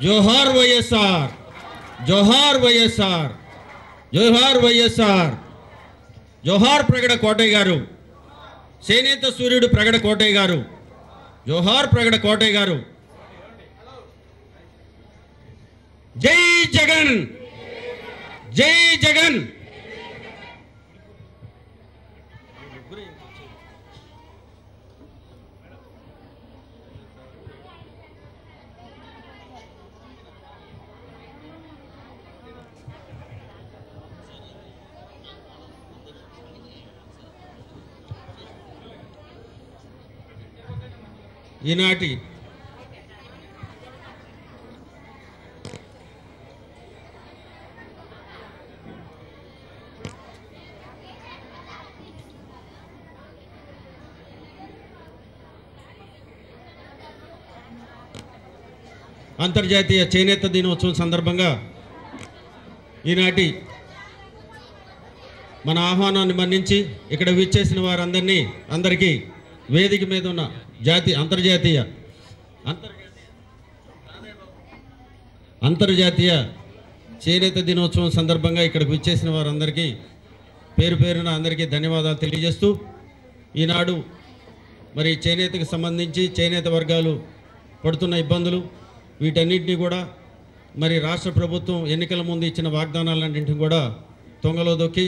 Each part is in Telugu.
జోహార్ వైఎస్ఆర్, జోహార్ వైఎస్ఆర్, జోహార్ వైఎస్ఆర్. జోహార్ ప్రగడ కోటయ్య గారు, చేనేత సూర్యుడు ప్రగడ కోటయ్య గారు, జోహార్ ప్రగడ కోటయ్య గారు. జై జగన్, జై జగన్. ఈనాటి అంతర్జాతీయ చేనేత దినోత్సవం సందర్భంగా ఈనాటి మన ఆహ్వానాన్ని మన్నించి ఇక్కడ విచ్చేసిన అందరికీ వేదిక మీద ఉన్న అంతర్జాతీయ చేనేత దినోత్సవం సందర్భంగా ఇక్కడికి విచ్చేసిన వారందరికీ పేరు పేరున అందరికీ ధన్యవాదాలు తెలియజేస్తూ, ఈనాడు మరి చేనేతకు సంబంధించి చేనేత వర్గాలు పడుతున్న ఇబ్బందులు వీటన్నిటినీ కూడా మరి రాష్ట్ర ప్రభుత్వం ఎన్నికల ముందు ఇచ్చిన వాగ్దానాలన్నింటినీ కూడా తొంగలో దొక్కి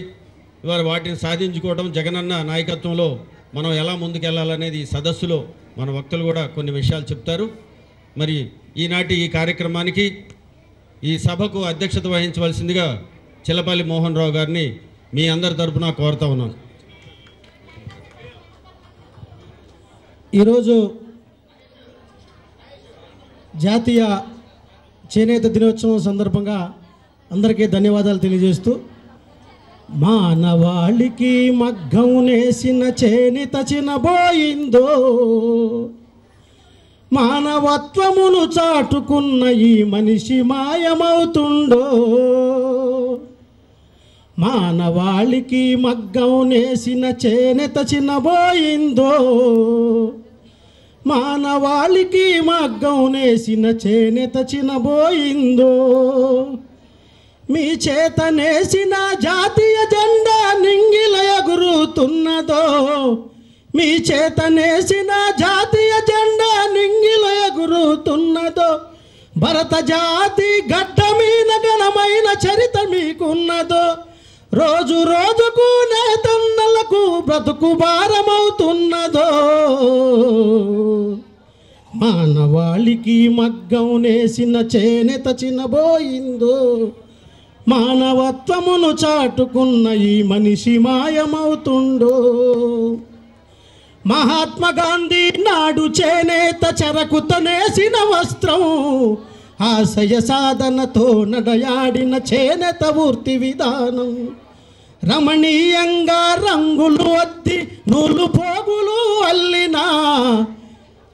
ఇవాళ వాటిని సాధించుకోవడం, జగనన్న నాయకత్వంలో మనం ఎలా ముందుకెళ్లాలనేది ఈ సదస్సులో మన వక్తలు కూడా కొన్ని విషయాలు చెప్తారు. మరి ఈనాటి ఈ కార్యక్రమానికి ఈ సభకు అధ్యక్షత వహించవలసిందిగా చిల్లపల్లి మోహన్ రావు గారిని మీ అందరి తరపున కోరుతా ఉన్నాను. ఈరోజు జాతీయ చేనేత దినోత్సవం సందర్భంగా అందరికీ ధన్యవాదాలు తెలియజేస్తూ, మానవాళికి మగ్గం నేసిన చేనేత చినబోయిందో, మానవత్వమును చాటుకున్న ఈ మనిషి మాయమవుతుండో, మానవాళికి మగ్గం నేసిన చేనేత చినబోయిందో, మానవాళికి మగ్గం నేసిన చేనేత చినబోయిందో, మీ చేత నేసిన జాతీయ జెండా నింగిల ఎగురుతున్నదో, మీ చేత నేసిన జాతీయ జెండా నింగిల ఎగురుతున్నదో, భరత జాతి గడ్డ మీద ఘనమైన చరిత మీకున్నదో, రోజు రోజుకు నేతన్నలకు బ్రతుకు భారమవుతున్నదో, మానవాళికి మగ్గం నేసిన చేనేత చినబోయిందో, మానవత్వమును చాటుకున్న ఈ మనిషి మాయమవుతుండో. మహాత్మా గాంధీ నాడు చేనేత చెరకుతో నేసిన వస్త్రం, ఆశయ సాధనతో నడయాడిన చేనేత వృత్తి విధానం, రమణీయంగా రంగులు అద్ది నూలు పోగులు అల్లిన,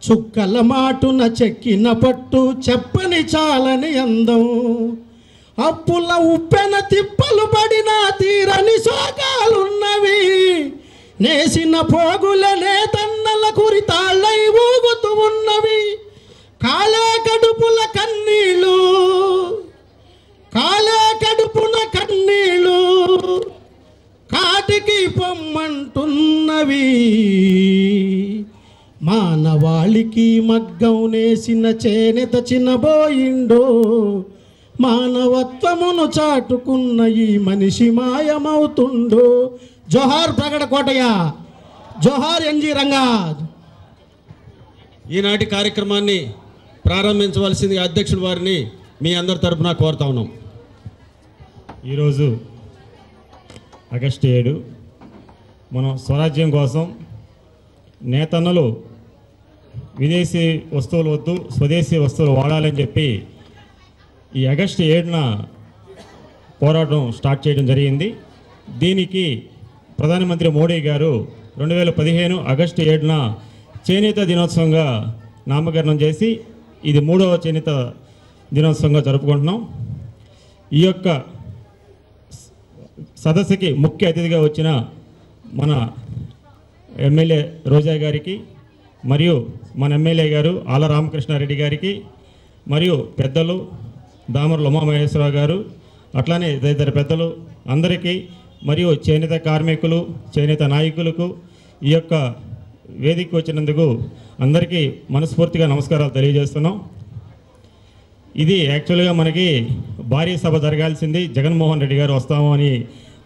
చుక్కల మాటున చెక్కిన పట్టు చెప్పని చాలని అందం, అప్పుల ఉప్పెన తిప్పలు పడిన తీరని శోకాలున్నవి, నేసిన పోగుల నేతన్నల కురితాళ్ళై ఊగుతూ ఉన్నవి, కాలే కడుపుల కన్నీళ్ళు, కాలే కడుపున కన్నీళ్ళు కాటికి పొమ్మంటున్నవి, మానవాళికి మగ్గం నేసిన చేనేత చినబోయిండో, మానవత్వమును చాటుకున్న ఈ మనిషి మాయమవుతుండో. జోహార్ ప్రగడ కోటయ్య, జోహార్ ఎన్జి రంగా. ఈనాటి కార్యక్రమాన్ని ప్రారంభించవలసిందిగా అధ్యక్షుల వారిని మీ అందరి తరపున కోరుతా ఉన్నాం. ఈరోజు ఆగస్టు 7 మనం స్వరాజ్యం కోసం నేతన్నలు విదేశీ వస్తువులు వద్దు, స్వదేశీ వస్తువులు వాడాలని చెప్పి ఈ ఆగస్టు 7న పోరాటం స్టార్ట్ చేయడం జరిగింది. దీనికి ప్రధానమంత్రి మోడీ గారు 2015 ఆగస్టు 7న చేనేత దినోత్సవంగా నామకరణం చేసి ఇది 3వ చేనేత దినోత్సవంగా జరుపుకుంటున్నాం. ఈ యొక్క సదస్సుకి ముఖ్య అతిథిగా వచ్చిన మన ఎమ్మెల్యే రోజా గారికి మరియు మన ఎమ్మెల్యే గారు ఆల రామకృష్ణారెడ్డి గారికి మరియు పెద్దలు దామర్ల ఉమామహేశ్వరరావు గారు, అట్లానే తదితర పెద్దలు అందరికీ, మరియు చేనేత కార్మికులు, చేనేత నాయకులకు ఈ యొక్క వేదికకు వచ్చినందుకు అందరికీ మనస్ఫూర్తిగా నమస్కారాలు తెలియజేస్తున్నాం. ఇది యాక్చువల్గా మనకి భారీ సభ జరగాల్సింది, జగన్మోహన్ రెడ్డి గారు వస్తాము అని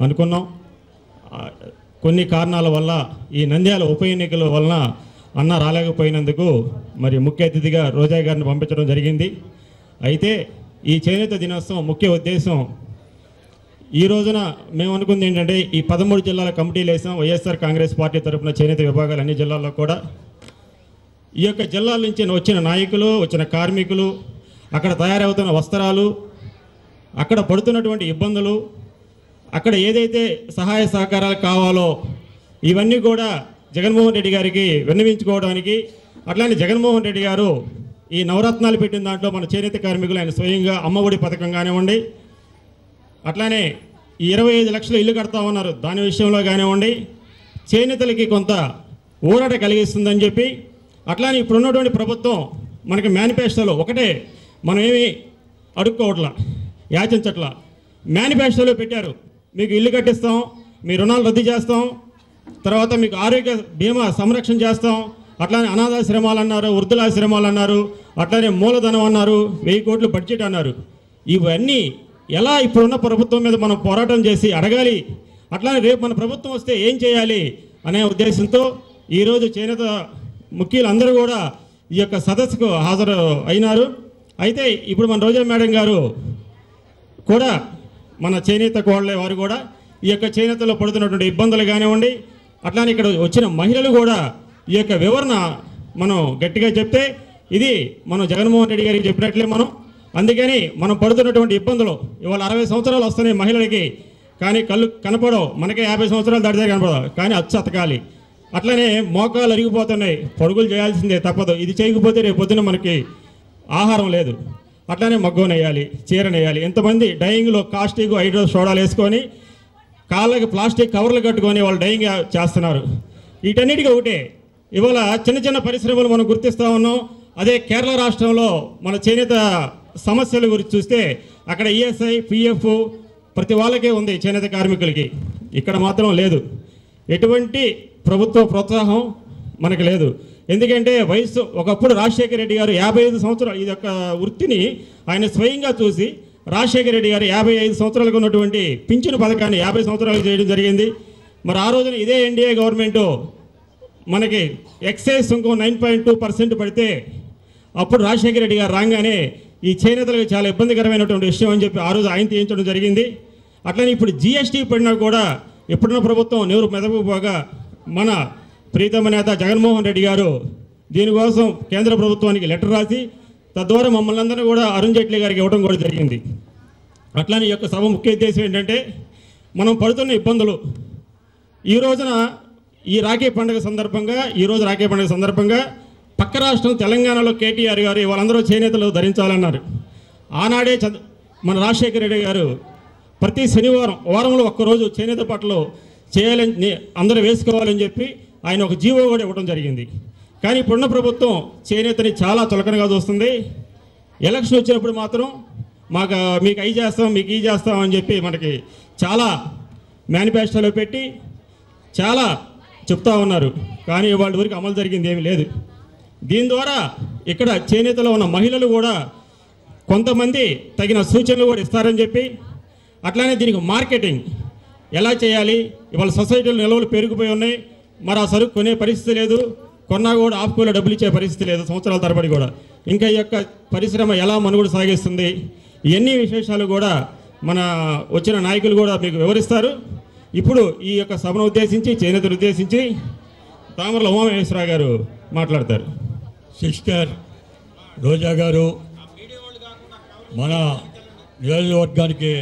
అనుకున్నాం. కొన్ని కారణాల వల్ల ఈ నంద్యాల ఉప ఎన్నికల వలన అన్న రాలేకపోయినందుకు మరి ముఖ్య అతిథిగా రోజా గారిని పంపించడం జరిగింది. అయితే ఈ చేనేత దినోత్సవం ముఖ్య ఉద్దేశం ఈ రోజున మేము అనుకుంది ఏంటంటే, ఈ 13 జిల్లాల కమిటీలు వేసాం వైఎస్ఆర్ కాంగ్రెస్ పార్టీ తరఫున చేనేత విభాగాలు అన్ని జిల్లాల్లో కూడా. ఈ యొక్క జిల్లాల నుంచి వచ్చిన నాయకులు, వచ్చిన కార్మికులు, అక్కడ తయారవుతున్న వస్త్రాలు, అక్కడ పడుతున్నటువంటి ఇబ్బందులు, అక్కడ ఏదైతే సహాయ సహకారాలు కావాలో ఇవన్నీ కూడా జగన్మోహన్ రెడ్డి గారికి విన్నవించుకోవడానికి, అట్లానే జగన్మోహన్ రెడ్డి గారు ఈ నవరత్నాలు పెట్టిన దాంట్లో మన చేనేత కార్మికులు ఆయన స్వయంగా అమ్మఒడి పథకం కానివ్వండి, అట్లానే ఈ 25 లక్షల ఇల్లు కడతా ఉన్నారు దాని విషయంలో కానివ్వండి, చేనేతలకి కొంత ఊరట కలిగిస్తుందని చెప్పి, అట్లానే ఇప్పుడు ఉన్నటువంటి ప్రభుత్వం మనకి మేనిఫెస్టోలో ఒకటే, మనం ఏమి అడుక్కోవట్లా, యాచించట్లా, మేనిఫెస్టోలో పెట్టారు, మీకు ఇల్లు కట్టిస్తాం, మీ రుణాలు రద్దు చేస్తాం, తర్వాత మీకు ఆరోగ్య బీమా సంరక్షణ చేస్తాం, అట్లానే అనాథాశ్రమాలు అన్నారు, వృద్ధులాశ్రమాలు అన్నారు, అట్లానే మూలధనం అన్నారు, 1000 కోట్ల బడ్జెట్ అన్నారు. ఇవన్నీ ఎలా ఇప్పుడున్న ప్రభుత్వం మీద మనం పోరాటం చేసి అడగాలి, అట్లానే రేపు మన ప్రభుత్వం వస్తే ఏం చేయాలి అనే ఉద్దేశంతో ఈరోజు చేనేత ముఖ్యులందరూ కూడా ఈ యొక్క సదస్సుకు హాజరు అయినారు. అయితే ఇప్పుడు మన రోజా మేడం గారు కూడా, మన చేనేత కోడలే వారు కూడా ఈ యొక్క చేనేతలో పడుతున్నటువంటి ఇబ్బందులు కానివ్వండి, అట్లానే ఇక్కడ వచ్చిన మహిళలు కూడా ఈ యొక్క వివరణ మనం గట్టిగా చెప్తే, ఇది మనం జగన్మోహన్ రెడ్డి గారికి చెప్పినట్లే మనం. అందుకని మనం పడుతున్నటువంటి ఇబ్బందులు ఇవాళ 60 సంవత్సరాలు వస్తున్నాయి మహిళలకి, కానీ కళ్ళు కనపడవు, మనకే 50 సంవత్సరాలు దాటితే కనపడవు, కానీ అచ్చు అతకాలి. అట్లనే మోకాలు అరిగిపోతున్నాయి, పరుగులు చేయాల్సిందే తప్పదు, ఇది చేయకపోతే రేపు పొద్దున మనకి ఆహారం లేదు. అట్లానే మగ్గం వేయాలి, చీరను వేయాలి. ఎంతమంది డైయింగ్లో కాస్టిక్ హైడ్రో సోడాలు వేసుకొని కాళ్ళకి ప్లాస్టిక్ కవర్లు కట్టుకొని వాళ్ళు డైయింగ్ చేస్తున్నారు. వీటన్నిటికీ ఒకటే, ఇవాళ చిన్న చిన్న పరిశ్రమలు మనం గుర్తిస్తూ ఉన్నాం. అదే కేరళ రాష్ట్రంలో మన చేనేత సమస్యల గురించి చూస్తే అక్కడ ఈఎస్ఐ, పిఎఫ్ ప్రతి వాళ్ళకే ఉంది చేనేత కార్మికులకి, ఇక్కడ మాత్రం లేదు. ఎటువంటి ప్రభుత్వ ప్రోత్సాహం మనకు లేదు. ఎందుకంటే వయసు ఒకప్పుడు రాజశేఖర రెడ్డి గారు 55 సంవత్సరాలు ఈ యొక్క వృత్తిని ఆయన స్వయంగా చూసి, రాజశేఖర రెడ్డి గారు 55 సంవత్సరాలకు ఉన్నటువంటి పింఛను పథకాన్ని 50 సంవత్సరాలకు చేయడం జరిగింది. మరి ఆ రోజున ఇదే ఎన్డీఏ గవర్నమెంటు మనకి ఎక్సైజ్ సుంకం 9.2% పడితే, అప్పుడు రాజశేఖర రెడ్డి గారు రాగానే ఈ చేనేతలకు చాలా ఇబ్బందికరమైనటువంటి విషయం అని చెప్పి ఆ రోజు ఆయన తీయించడం జరిగింది. అట్లనే ఇప్పుడు జిఎస్టీ పడినా కూడా ఇప్పుడున్న ప్రభుత్వం నెవరు మెదపకపోగా మన ప్రీతమ నేత జగన్మోహన్ రెడ్డి గారు దీనికోసం కేంద్ర ప్రభుత్వానికి లెటర్ రాసి, తద్వారా మమ్మల్ని అందరినీ కూడా అరుణ్ జైట్లీ గారికి ఇవ్వడం కూడా జరిగింది. అట్లానే ఈ యొక్క సభ ముఖ్య ఉద్దేశం ఏంటంటే, మనం పడుతున్న ఇబ్బందులు ఈ రోజున ఈ రాఖీ పండుగ సందర్భంగా పక్క రాష్ట్రం తెలంగాణలో కేటీఆర్ గారు వాళ్ళందరూ చేనేతలు ధరించాలన్నారు. ఆనాడే మన రాజశేఖర రెడ్డి గారు ప్రతి శనివారం వారంలో ఒక్కరోజు చేనేత బట్టలు చేయాలని అందరూ వేసుకోవాలని చెప్పి ఆయన ఒక జీవో కూడా ఇవ్వడం జరిగింది. కానీ ఇప్పుడున్న ప్రభుత్వం చేనేతని చాలా చులకనగా చూస్తుంది. ఎలక్షన్ వచ్చినప్పుడు మాత్రం మీకు అవి చేస్తాం, మీకు ఈ చేస్తాం అని చెప్పి మనకి చాలా మేనిఫెస్టోలో పెట్టి చాలా చెప్తా ఉన్నారు. కానీ వాళ్ళ వరకు అమలు జరిగింది ఏమీ లేదు. దీని ద్వారా ఇక్కడ చేనేతలో ఉన్న మహిళలు కూడా కొంతమంది తగిన సూచనలు కూడా ఇస్తారని చెప్పి, అట్లానే దీనికి మార్కెటింగ్ ఎలా చేయాలి, ఇవాళ సొసైటీలో నిల్వలు పెరిగిపోయి ఉన్నాయి, మరి ఆ సరుకు కొనే పరిస్థితి లేదు, కొన్నా కూడా ఆపుకోలే డబ్బులు ఇచ్చే పరిస్థితి లేదు సంవత్సరాల తరబడి కూడా. ఇంకా ఈ యొక్క పరిశ్రమ ఎలా మనుగడ సాగిస్తుంది, ఇవన్నీ విశేషాలు కూడా మన వచ్చిన నాయకులు కూడా మీకు వివరిస్తారు. ఇప్పుడు ఈ యొక్క సభను ఉద్దేశించి, చేనేతను ఉద్దేశించి దామర్ల ఉమామహేశ్వరరావు గారు మాట్లాడతారు. సిస్టర్ రోజా గారు మన నియోజకవర్గానికి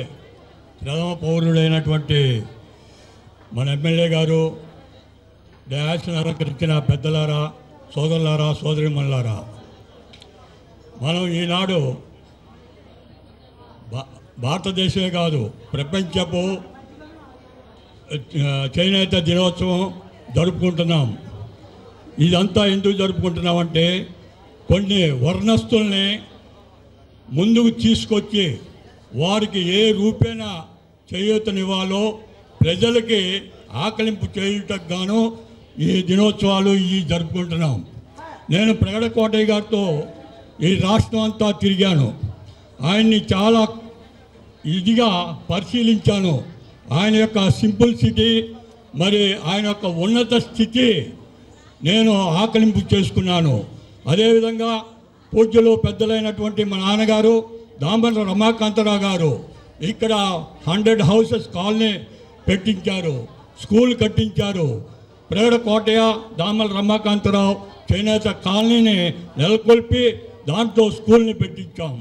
ప్రథమ పౌరుడైనటువంటి మన ఎమ్మెల్యే గారు, డ్యాష్ను అలంకరించిన పెద్దలారా, సోదరులారా, సోదరిమణులారా, మనం ఈనాడు భారతదేశమే కాదు ప్రపంచపు చేనేత దినోత్సవం జరుపుకుంటున్నాం. ఇదంతా ఎందుకు జరుపుకుంటున్నామంటే, కొన్ని వర్ణస్తుల్ని ముందుకు తీసుకొచ్చి వారికి ఏ రూపేణ చేయూతనివ్వాలో ప్రజలకి ఆకలింపు చేయుటకు గాను ఈ దినోత్సవాలు జరుపుకుంటున్నాం. నేను ప్రగడ కోటయ్య గారితో ఈ రాష్ట్రం అంతా తిరిగాను. ఆయన్ని చాలా ఇదిగా పరిశీలించాను. ఆయన యొక్క సింపుల్సిటీ మరి ఆయన యొక్క ఉన్నత స్థితి నేను ఆకలింపు చేసుకున్నాను. అదేవిధంగా పూజ్యులు పెద్దలైనటువంటి మా నాన్నగారు దామర్ల రమాకాంతరావు గారు ఇక్కడ 100 హౌసెస్ కాలనీ పెట్టించారు, స్కూల్ కట్టించారు. ప్రగడ కోటయ్య దామర్ల రమాకాంతరావు చేనేత కాలనీని నెలకొల్పి దాంట్లో స్కూల్ని పెట్టించాం.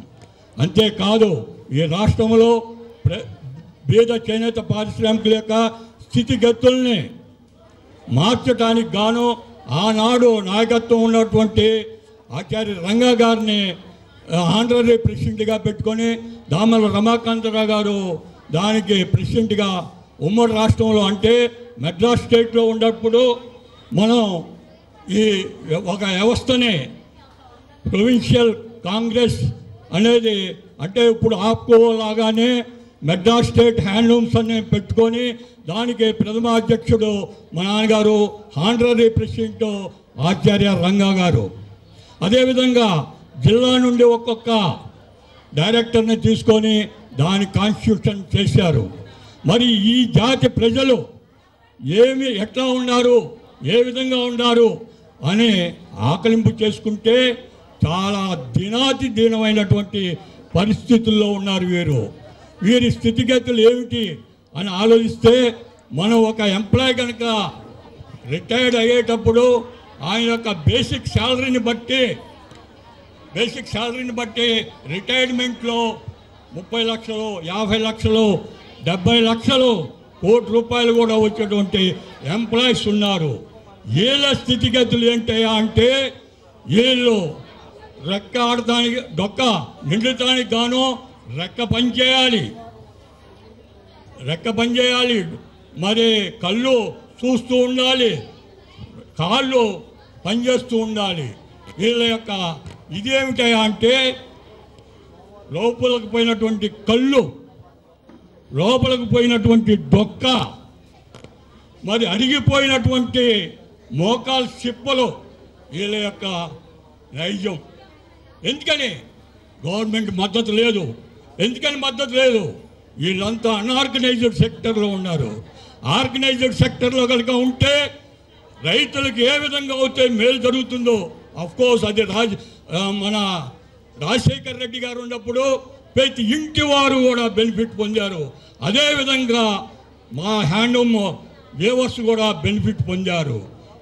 అంతేకాదు ఈ రాష్ట్రంలో బీద చేనేత పారిశ్రామికుల యొక్క స్థితిగతుల్ని మార్చడానికి గాను ఆనాడు నాయకత్వం ఉన్నటువంటి ఆచార్య రంగా గారిని ఆనరీ ప్రెసిడెంట్గా పెట్టుకొని దామర్ల రమాకాంతరావు గారు దానికి ప్రెసిడెంట్గా ఉమ్మడి రాష్ట్రంలో అంటే మెడ్రాస్ స్టేట్లో ఉన్నప్పుడు మనం ఈ ఒక వ్యవస్థని ప్రొవిన్షియల్ కాంగ్రెస్ అనేది అంటే ఇప్పుడు ఆప్కో లాగానే మెడ్రాస్ స్టేట్ హ్యాండ్లూమ్స్ అని పెట్టుకొని దానికి ప్రథమ అధ్యక్షుడు మా నాన్నగారు, ఆనరీ ప్రెసిడెంట్ ఆచార్య రంగా గారు. అదేవిధంగా జిల్లా నుండి ఒక్కొక్క డైరెక్టర్ని తీసుకొని దాని కాన్స్టిట్యూషన్ చేశారు. మరి ఈ జాతి ప్రజలు ఎట్లా ఉన్నారు, ఏ విధంగా ఉన్నారు అని ఆకలింపు చేసుకుంటే చాలా దినాతి దీనమైనటువంటి పరిస్థితుల్లో ఉన్నారు వీరి స్థితిగతులు ఏమిటి అని ఆలోచిస్తే మనం ఒక ఎంప్లాయ్ కనుక రిటైర్డ్ అయ్యేటప్పుడు ఆయన యొక్క బేసిక్ శాలరీని బట్టి రిటైర్మెంట్లో 30 లక్షలు, 50 లక్షలు, 70 లక్షలు, కోటి రూపాయలు కూడా వచ్చేటువంటి ఎంప్లాయీస్ ఉన్నారు. వీళ్ళ స్థితిగతులు ఏంటయ్యా అంటే వీళ్ళు రెక్క ఆడటానికి డొక్క నిండటానికి గాను రెక్క పనిచేయాలి, మరి కళ్ళు చూస్తూ ఉండాలి, కాళ్ళు పనిచేస్తూ ఉండాలి. వీళ్ళ యొక్క ఇదేమిటయా అంటే లోపలికి పోయినటువంటి కళ్ళు, లోపలికి పోయినటువంటి డొక్క, మరి అరిగిపోయినటువంటి మోకాలు చిప్పలు వీళ్ళ యొక్క నైజం. ఎందుకని గవర్నమెంట్ మద్దతు లేదు. వీళ్ళంతా అన్ఆర్గనైజ్డ్ సెక్టర్లో ఉన్నారు. ఆర్గనైజ్డ్ సెక్టర్లో కనుక ఉంటే రైతులకు ఏ విధంగా అయితే మేలు జరుగుతుందో అఫ్కోర్స్ అది మన రాజశేఖర్ రెడ్డి గారు ఉన్నప్పుడు ప్రతి ఇంటి వారు కూడా బెనిఫిట్ పొందారు. అదేవిధంగా మా హ్యాండ్లూమ్ వేవర్స్ కూడా బెనిఫిట్ పొందారు.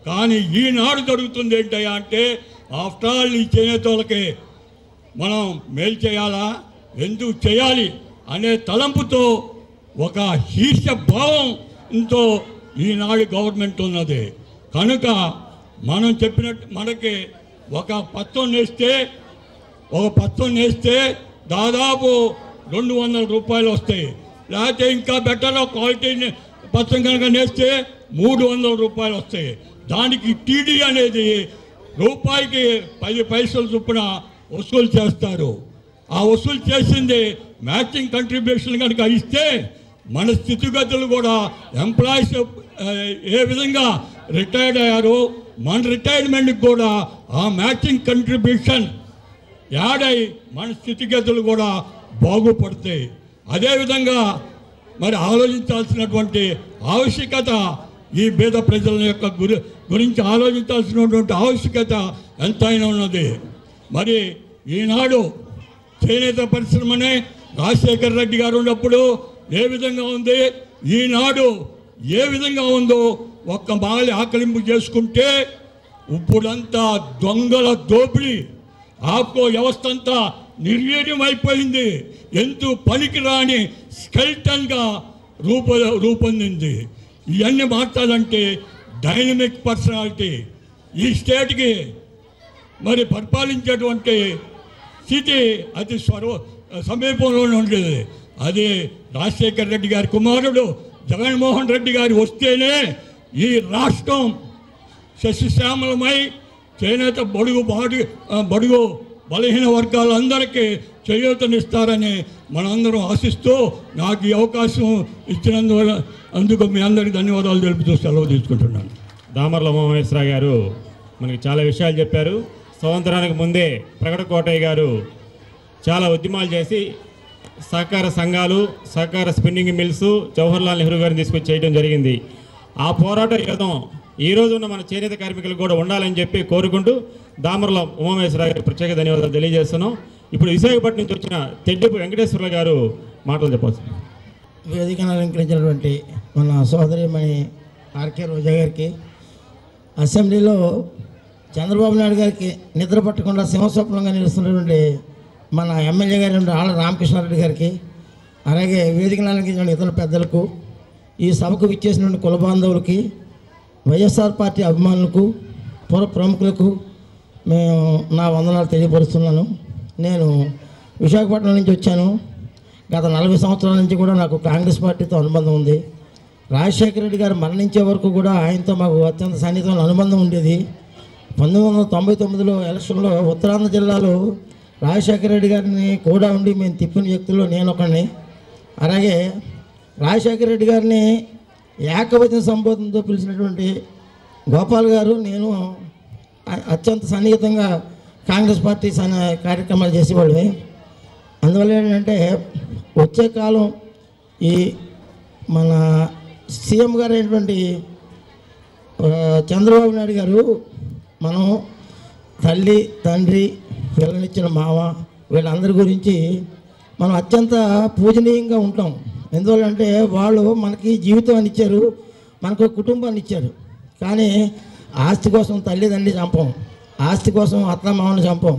కానీ ఈనాడు జరుగుతుంది ఏంటయ్యా అంటే ఆఫ్టర్ ఆల్ ఈ చేనేతలకి మనం మేలు చేయాలా, ఎందుకు చేయాలి అనే తలంపుతో ఒక హీర్ష భావంతో ఈనాడు గవర్నమెంట్ ఉన్నది. కనుక మనం చెప్పినట్టు మనకి ఒక పత్రం నేస్తే దాదాపు 200 రూపాయలు వస్తాయి. లేకపోతే ఇంకా బెటర్ క్వాలిటీ పత్రం కనుక నేస్తే 300 రూపాయలు వస్తాయి. దానికి టీడీ అనేది రూపాయికి 10 పైసలు చొప్పున వసూలు చేస్తారు. ఆ వసూలు చేసింది మ్యాచింగ్ కంట్రిబ్యూషన్ కనుక ఇస్తే మన స్థితిగతులు కూడా ఎంప్లాయీస్ ఏ విధంగా రిటైర్డ్ అయ్యారో మన రిటైర్మెంట్కి కూడా ఆ మ్యాచింగ్ కంట్రిబ్యూషన్ యాడ్ అయి మన స్థితిగతులు కూడా బాగుపడతాయి. అదేవిధంగా మరి ఆలోచించాల్సినటువంటి ఆవశ్యకత ఈ పేద ప్రజల యొక్క గురించి ఆలోచించాల్సినటువంటి ఆవశ్యకత ఎంతైనా ఉన్నది. మరి ఈనాడు చేనేత పరిశ్రమనే రాజశేఖర్ రెడ్డి గారు ఉన్నప్పుడు ఏ విధంగా ఉంది, ఈనాడు ఏ విధంగా ఉందో ఒక్క మాలి ఆకలింపు చేసుకుంటే ఇప్పుడంతా దొంగల దోపిడీ, ఆప్కో వ్యవస్థ అంతా నిర్వీర్యమైపోయింది. ఎంతో పనికిరాని స్కెల్టన్గా రూపొందింది. ఇవన్నీ మాట్లాడాలంటే డైనమిక్ పర్సనాలిటీ ఈ స్టేట్కి మరి పరిపాలించేటువంటి స్థితి అతి సమీపంలోనే ఉండేది. అది రాజశేఖర్ రెడ్డి గారి కుమారుడు జగన్మోహన్ రెడ్డి గారు వస్తేనే ఈ రాష్ట్రం సస్యశ్యామలమై చేనేత బడుగు బలహీన వర్గాలందరికీ చేయూతనిస్తారని మనందరం ఆశిస్తూ నాకు ఈ అవకాశం ఇచ్చినందువల్ల అందుకు మీ అందరికీ ధన్యవాదాలు తెలుపుతూ సెలవు తీసుకుంటున్నాను. దామర్ల ఉమామహేశ్వరరావు గారు మనకి చాలా విషయాలు చెప్పారు. సంవత్సరానికి ముందే ప్రగడ కోటయ్య గారు చాలా ఉద్యమాలు చేసి సహకార సంఘాలు, సహకార స్పిన్నింగ్ మిల్స్ జవహర్లాల్ నెహ్రూ గారిని తీసుకొచ్చి చేయడం జరిగింది. ఆ పోరాట యుద్ధం ఈ రోజు ఉన్న మన చేనేత కార్మికులకు కూడా ఉండాలని చెప్పి కోరుకుంటూ దామర్ల ఉమామహేశ్వరరావు గారికి ప్రత్యేక ధన్యవాదాలు తెలియజేస్తున్నాం. ఇప్పుడు విశాఖపట్నం నుంచి వచ్చిన తెడ్డపు వెంకటేశ్వరరావు గారు మాటలు చెప్పవచ్చు. వేదికను అలంకరించినటువంటి మన సోదరిమణి ఆర్కే రోజా గారికి, అసెంబ్లీలో చంద్రబాబు నాయుడు గారికి నిద్ర పట్టకుండా సింహస్వప్నంగా నిలుస్తున్నటువంటి మన ఎమ్మెల్యే గారి ఆళ్ళ రామకృష్ణారెడ్డి గారికి, అలాగే వేదికను అలంకరించిన ఇతర పెద్దలకు, ఈ సభకు విచ్చేసినటువంటి కుల బాంధవులకి, వైఎస్ఆర్ పార్టీ అభిమానులకు, పుర ప్రముఖులకు మేము నా వందనాలు తెలియపరుస్తున్నాను. నేను విశాఖపట్నం నుంచి వచ్చాను. గత 40 సంవత్సరాల నుంచి కూడా నాకు కాంగ్రెస్ పార్టీతో అనుబంధం ఉంది. రాజశేఖర రెడ్డి గారు మరణించే వరకు కూడా ఆయనతో మాకు అత్యంత సన్నిహితమైన అనుబంధం ఉండేది. 1999లో ఎలక్షన్లో ఉత్తరాంధ్ర జిల్లాలో రాజశేఖర రెడ్డి గారిని కూడా ఉండి మేము తిప్పిన వ్యక్తుల్లో నేను ఒకడిని. అలాగే రాజశేఖర రెడ్డి గారిని ఏకవచన సంబోధనతో పిలిచినటువంటి గోపాల్ గారు, నేను అత్యంత సన్నిహితంగా కాంగ్రెస్ పార్టీ కార్యక్రమాలు చేసేవాళ్ళమే. అందువల్ల ఏంటంటే వచ్చే కాలం ఈ మన సీఎం గారు అయినటువంటి చంద్రబాబు నాయుడు గారు మనం తల్లి, తండ్రి, పిల్లనిచ్చిన మామ వీళ్ళందరి గురించి మనం అత్యంత పూజనీయంగా ఉంటాం. ఎందువల్లంటే వాళ్ళు మనకి జీవితాన్ని ఇచ్చారు, మనకు కుటుంబాన్ని ఇచ్చారు. కానీ ఆస్తి కోసం తల్లిదండ్రి చంపం, ఆస్తి కోసం అత్తమామని చంపం.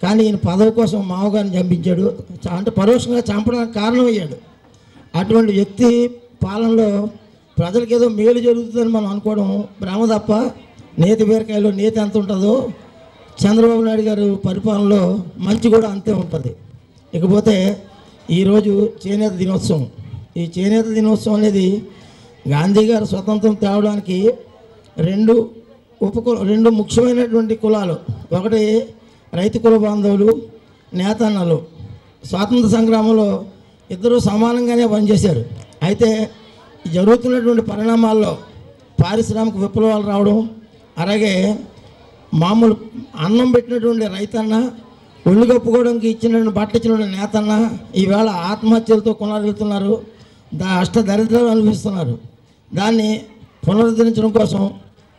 కానీ ఈయన పదవి కోసం మామగారిని చంపించాడు, అంటే పరోక్షంగా చంపడానికి కారణమయ్యాడు. అటువంటి వ్యక్తి పాలనలో ప్రజలకు ఏదో మేలు జరుగుతుందని మనం అనుకోవడం భ్రమ తప్ప, నేతి బీరకాయలో నేతి ఎంత ఉంటుందో చంద్రబాబు నాయుడు గారు పరిపాలనలో మంచి కూడా అంతే ఉంటుంది. ఇకపోతే ఈరోజు చేనేత దినోత్సవం. ఈ చేనేత దినోత్సవం అనేది గాంధీ గారు స్వతంత్రం తేవడానికి రెండు ముఖ్యమైనటువంటి కులాలు, ఒకటి రైతు కుల బాంధవులు, నేతన్నలు. స్వాతంత్ర సంగ్రామంలో ఇద్దరు సమానంగానే పనిచేశారు. అయితే జరుగుతున్నటువంటి పరిణామాల్లో పారిశ్రామిక విప్లవాలు రావడం, అలాగే మామూలు అన్నం పెట్టినటువంటి రైతన్న, ఒళ్ళు కప్పుకోవడానికి ఇచ్చినటువంటి బట్ట ఇచ్చినటువంటి నేతన్న ఈవేళ ఆత్మహత్యలతో కొనసాగుతున్నారు, అష్టదరిద్రాలు అనిపిస్తున్నారు. దాన్ని పునరుద్ధరించడం కోసం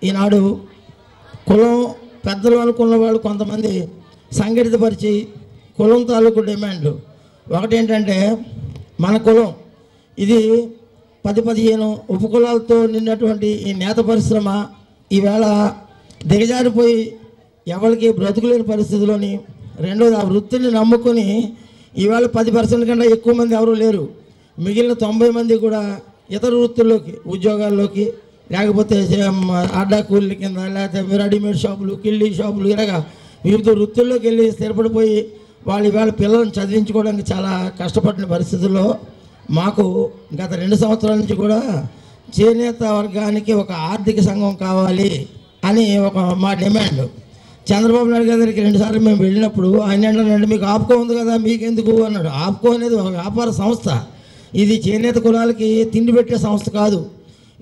ఈనాడు కులం పెద్దలు అనుకున్న వాళ్ళు కొంతమంది సంఘటితపరిచి కులం తాలూకు డిమాండ్లు ఒకటేంటంటే, మన కులం ఇది 10-15 ఉపకులాలతో నిన్నటువంటి ఈ నేత పరిశ్రమ ఈవేళ దిగజారిపోయి ఎవరికి బ్రతుకులేని పరిస్థితిలోని, రెండోది ఆ వృత్తిని నమ్ముకొని ఈవేళ 10% కంటే ఎక్కువ మంది ఎవరు లేరు. మిగిలిన 90 మంది కూడా ఇతర వృత్తుల్లోకి, ఉద్యోగాల్లోకి, లేకపోతే అడ్డా కూలీల కింద, లేకపోతే రెడీమేడ్ షాపులు, కిళ్ళీ షాపులు, ఇలాగా వివిధ వృత్తుల్లోకి వెళ్ళి స్థిరపడిపోయి వాళ్ళు ఈవేళ పిల్లలను చదివించుకోవడానికి చాలా కష్టపడిన పరిస్థితుల్లో మాకు గత 2 సంవత్సరాల నుంచి కూడా చేనేత వర్గానికి ఒక ఆర్థిక సంఘం కావాలి అని ఒక మా డిమాండ్. చంద్రబాబు నాయుడు గారి దగ్గరికి 2 సార్లు మేము వెళ్ళినప్పుడు ఆయన ఏంటంటే, మీకు ఆప్కో ఉంది కదా మీకెందుకు అన్నాడు. ఆప్కో అనేది ఒక వ్యాపార సంస్థ, ఇది చేనేత కులాలకి తిండి పెట్టే సంస్థ కాదు.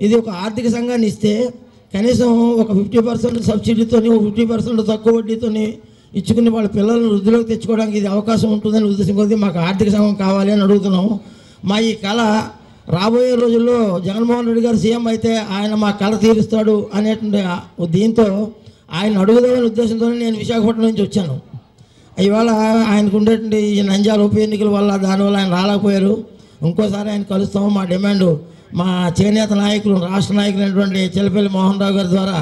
ఇది ఒక ఆర్థిక సంఘాన్ని ఇస్తే కనీసం ఒక 50% సబ్సిడీతోని, 50% తక్కువ వడ్డీతోని ఇచ్చుకుని వాళ్ళ పిల్లలను వృద్ధిలోకి తెచ్చుకోవడానికి ఇది అవకాశం ఉంటుందని ఉద్దేశం కొద్దీ మాకు ఆర్థిక సంఘం కావాలి అని అడుగుతున్నాం. మా ఈ కళ రాబోయే రోజుల్లో జగన్మోహన్ రెడ్డి గారు సీఎం అయితే ఆయన మా కళ తీరుస్తాడు అనేటువంటి దీంతో ఆయన అడుగుదామనే ఉద్దేశంతో నేను విశాఖపట్నం నుంచి వచ్చాను. ఇవాళ ఆయనకు ఉండేటువంటి ఈ నంద్యాల ఉప ఎన్నికల వల్ల దానివల్ల ఆయన రాలేకపోయారు. ఇంకోసారి ఆయన కలుస్తాము. మా డిమాండ్ మా చేనేత నాయకులు, రాష్ట్ర నాయకులైనటువంటి చెల్లపల్లి మోహన్ రావు గారి ద్వారా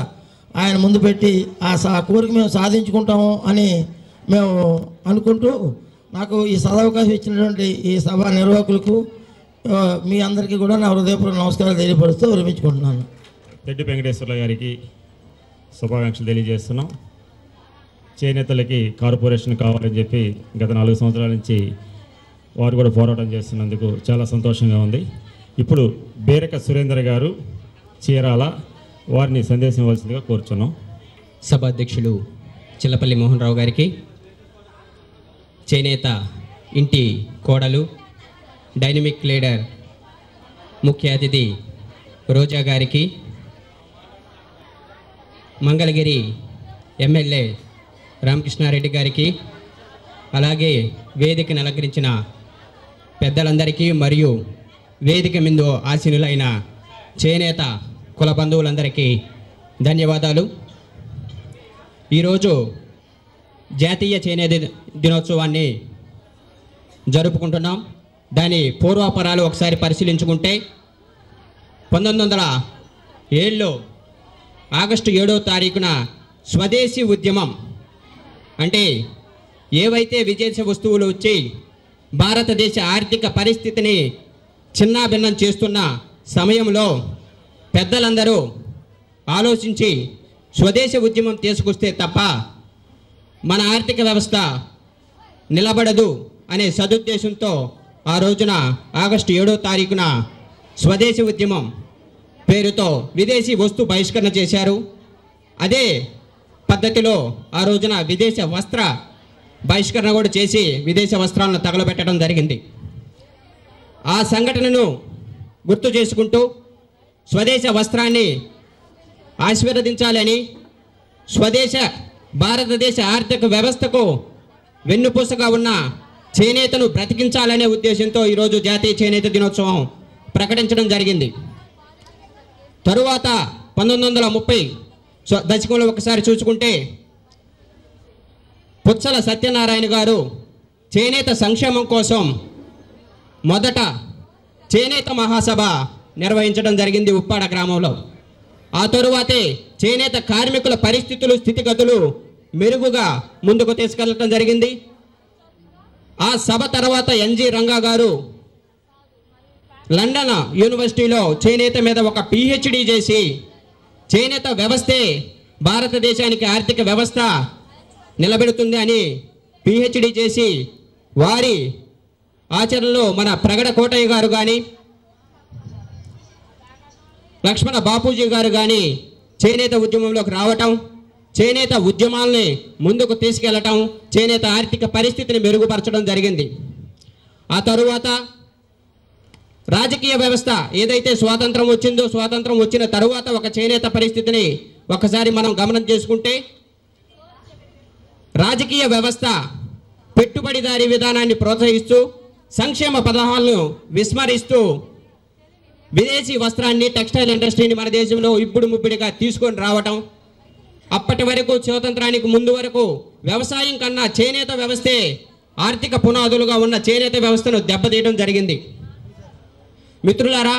ఆయన ముందు పెట్టి ఆ కోరిక మేము సాధించుకుంటాము అని మేము అనుకుంటూ, నాకు ఈ సదవకాశం ఇచ్చినటువంటి ఈ సభ నిర్వాహకులకు మీ అందరికీ కూడా నా హృదయపూర్వక నమస్కారాలు తెలియపరుస్తూ విరమించుకుంటున్నాను. తెడ్డి వెంకటేశ్వర గారికి శుభాకాంక్షలు తెలియజేస్తున్నాం. చేనేతలకి కార్పొరేషన్ కావాలని చెప్పి గత 4 సంవత్సరాల నుంచి వారు కూడా పోరాటం చేస్తున్నందుకు చాలా సంతోషంగా ఉంది. ఇప్పుడు బేరక సురేందర్ గారు చీరాల, వారిని సందేశం ఇవ్వాల్సిందిగా కోరుచున్నాం. సభాధ్యక్షులు చిల్లపల్లి మోహన్ రావు గారికి, చేనేత ఇంటి కోడలు, డైనమిక్ లీడర్ ముఖ్య అతిథి రోజా గారికి, మంగళగిరి ఎమ్మెల్యే రామకృష్ణారెడ్డి గారికి, అలాగే వేదికను అలంకరించిన పెద్దలందరికీ మరియు వేదిక మీద ఆసీనులైన చేనేత కుల బంధువులందరికీ ధన్యవాదాలు. ఈరోజు జాతీయ చేనేత దినోత్సవాన్ని జరుపుకుంటున్నాం. దాని పూర్వాపరాలు ఒకసారి పరిశీలించుకుంటే 1907లో ఆగస్టు 7వ తారీఖున స్వదేశీ ఉద్యమం అంటే ఏవైతే విదేశీ వస్తువులు వచ్చి భారతదేశ ఆర్థిక పరిస్థితిని చిన్నాభిన్నం చేస్తున్న సమయంలో పెద్దలందరూ ఆలోచించి స్వదేశీ ఉద్యమం తీసుకొస్తే తప్ప మన ఆర్థిక వ్యవస్థ నిలబడదు అనే సదుద్దేశంతో ఆ రోజున ఆగస్టు 7వ తారీఖున స్వదేశీ ఉద్యమం పేరుతో విదేశీ వస్తు బహిష్కరణ చేశారు. అదే పద్ధతిలో ఆ రోజున విదేశ వస్త్ర బహిష్కరణ కూడా చేసి విదేశ వస్త్రాలను తగలబెట్టడం జరిగింది. ఆ సంఘటనను గుర్తు చేసుకుంటూ స్వదేశ వస్త్రాన్ని ఆశీర్వదించాలని, భారతదేశ ఆర్థిక వ్యవస్థకు వెన్నుపూసగా ఉన్న చేనేతను బ్రతికించాలనే ఉద్దేశంతో ఈరోజు జాతీయ చేనేత దినోత్సవం ప్రకటించడం జరిగింది. తరువాత 1930 దశకంలో ఒకసారి చూసుకుంటే పుచ్చల సత్యనారాయణ గారు చేనేత సంక్షేమం కోసం మొదట చేనేత మహాసభ నిర్వహించడం జరిగింది ఉప్పాడ గ్రామంలో. ఆ తరువాతే చేనేత కార్మికుల పరిస్థితులు, స్థితిగతులు మెరుగుగా ముందుకు తీసుకెళ్ళటం జరిగింది. ఆ సభ తర్వాత ఎన్జి రంగా గారు లండన్ యూనివర్సిటీలో చేనేత మీద ఒక పిహెచ్డి చేసి చేనేత వ్యవస్థే భారతదేశానికి ఆర్థిక వ్యవస్థ నిలబెడుతుంది అని పిహెచ్డి చేసి వారి ఆచరణలో మన ప్రగడ కోటయ్య గారు కానీ, లక్ష్మణ బాపూజీ గారు కానీ చేనేత ఉద్యమంలోకి రావటం, చేనేత ఉద్యమాల్ని ముందుకు తీసుకెళ్లటం, చేనేత ఆర్థిక పరిస్థితిని మెరుగుపరచడం జరిగింది. ఆ తరువాత రాజకీయ వ్యవస్థ ఏదైతే స్వాతంత్రం వచ్చిందో, స్వాతంత్రం వచ్చిన తరువాత ఒక చేనేత పరిస్థితిని ఒకసారి మనం గమనం చేసుకుంటే రాజకీయ వ్యవస్థ పెట్టుబడిదారీ విధానాన్ని ప్రోత్సహిస్తూ సంక్షేమ పథకాలను విస్మరిస్తూ విదేశీ వస్త్రాన్ని, టెక్స్టైల్ ఇండస్ట్రీని మన దేశంలో ఇప్పుడు ముప్పిడిగా తీసుకొని రావటం, అప్పటి వరకు స్వాతంత్రానికి ముందు వరకు వ్యవసాయం కన్నా చేనేత వ్యవస్థే ఆర్థిక పునాదులుగా ఉన్న చేనేత వ్యవస్థను దెబ్బతీయడం జరిగింది. మిత్రులారా,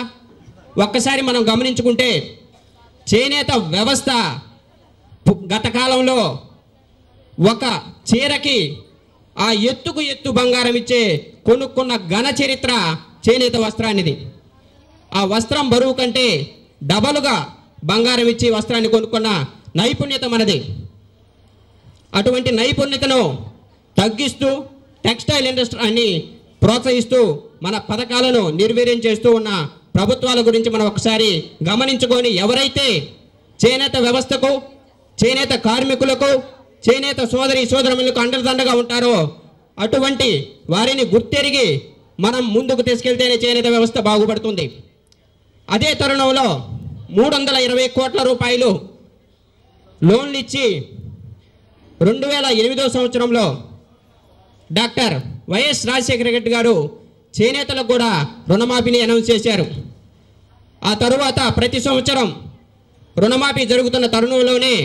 ఒక్కసారి మనం గమనించుకుంటే చేనేత వ్యవస్థ గత కాలంలో ఒక చీరకి ఆ ఎత్తుకు ఎత్తు బంగారం ఇచ్చే కొనుక్కున్న ఘన చరిత్ర చేనేత వస్త్రానిది. ఆ వస్త్రం బరువు కంటే డబలుగా బంగారం ఇచ్చి వస్త్రాన్ని కొనుక్కున్న నైపుణ్యత మనది. అటువంటి నైపుణ్యతను తగ్గిస్తూ టెక్స్టైల్ ఇండస్ట్రీని ప్రోత్సహిస్తూ మన పథకాలను నిర్వీర్యం చేస్తూ ఉన్న ప్రభుత్వాల గురించి మనం ఒకసారి గమనించుకొని ఎవరైతే చేనేత వ్యవస్థకు, చేనేత కార్మికులకు, చేనేత సోదరులకు అండదండగా ఉంటారో అటువంటి వారిని గుర్తెరిగి మనం ముందుకు తీసుకెళ్తేనే చేనేత వ్యవస్థ బాగుపడుతుంది. అదే తరుణంలో 320 కోట్ల రూపాయలు లోన్లు ఇచ్చి 2008వ సంవత్సరంలో డాక్టర్ వైఎస్ రాజశేఖర రెడ్డి గారు చేనేతలకు కూడా రుణమాఫీని అనౌన్స్ చేశారు. ఆ తరువాత ప్రతి సంవత్సరం రుణమాఫీ జరుగుతున్న తరుణంలోనే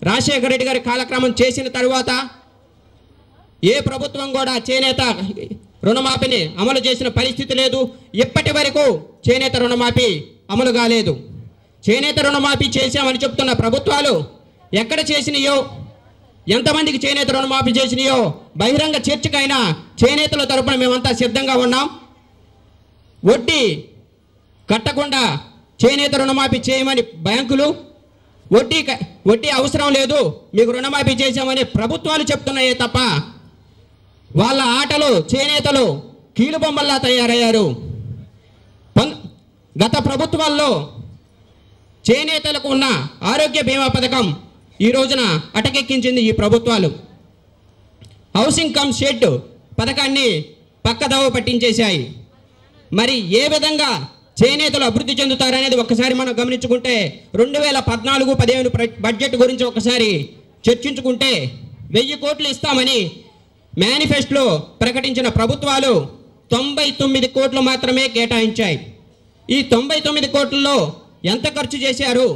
రాజశేఖర రెడ్డి గారి కాలక్రమం చేసిన తరువాత ఏ ప్రభుత్వం కూడా చేనేత రుణమాఫీని అమలు చేసిన పరిస్థితి లేదు. ఇప్పటి వరకు చేనేత రుణమాఫీ అమలు కాలేదు. చేనేత రుణమాఫీ చేశామని చెప్తున్న ప్రభుత్వాలు ఎక్కడ చేసినాయో, ఎంతమందికి చేనేత రుణమాఫీ చేసినాయో బహిరంగ చర్చకైనా చేనేతల తరపున మేమంతా సిద్ధంగా ఉన్నాం. వడ్డీ కట్టకుండా చేనేత రుణమాఫీ చేయమని బ్యాంకులు, వడ్డీ అవసరం లేదు మీకు రుణమాఫీ చేశామని ప్రభుత్వాలు చెప్తున్నాయే తప్ప వాళ్ళ ఆటలు చేనేతలు కీలుబొమ్మల్లా తయారయ్యారు. గత ప్రభుత్వాల్లో చేనేతలకు ఉన్న ఆరోగ్య బీమా పథకం ఈ రోజున అటకెక్కించింది ఈ ప్రభుత్వాలు. హౌసింగ్ కమ్ షెడ్ పథకాన్ని పక్కదోవ పట్టించేశాయి. మరి ఏ విధంగా చేనేతలు అభివృద్ధి చెందుతారనేది ఒక్కసారి మనం గమనించుకుంటే 2014-15 బడ్జెట్ గురించి ఒకసారి చర్చించుకుంటే 1000 కోట్లు ఇస్తామని మేనిఫెస్టోలో ప్రకటించిన ప్రభుత్వాలు 99 కోట్లు మాత్రమే కేటాయించాయి. ఈ 99 కోట్లలో ఎంత ఖర్చు చేశారు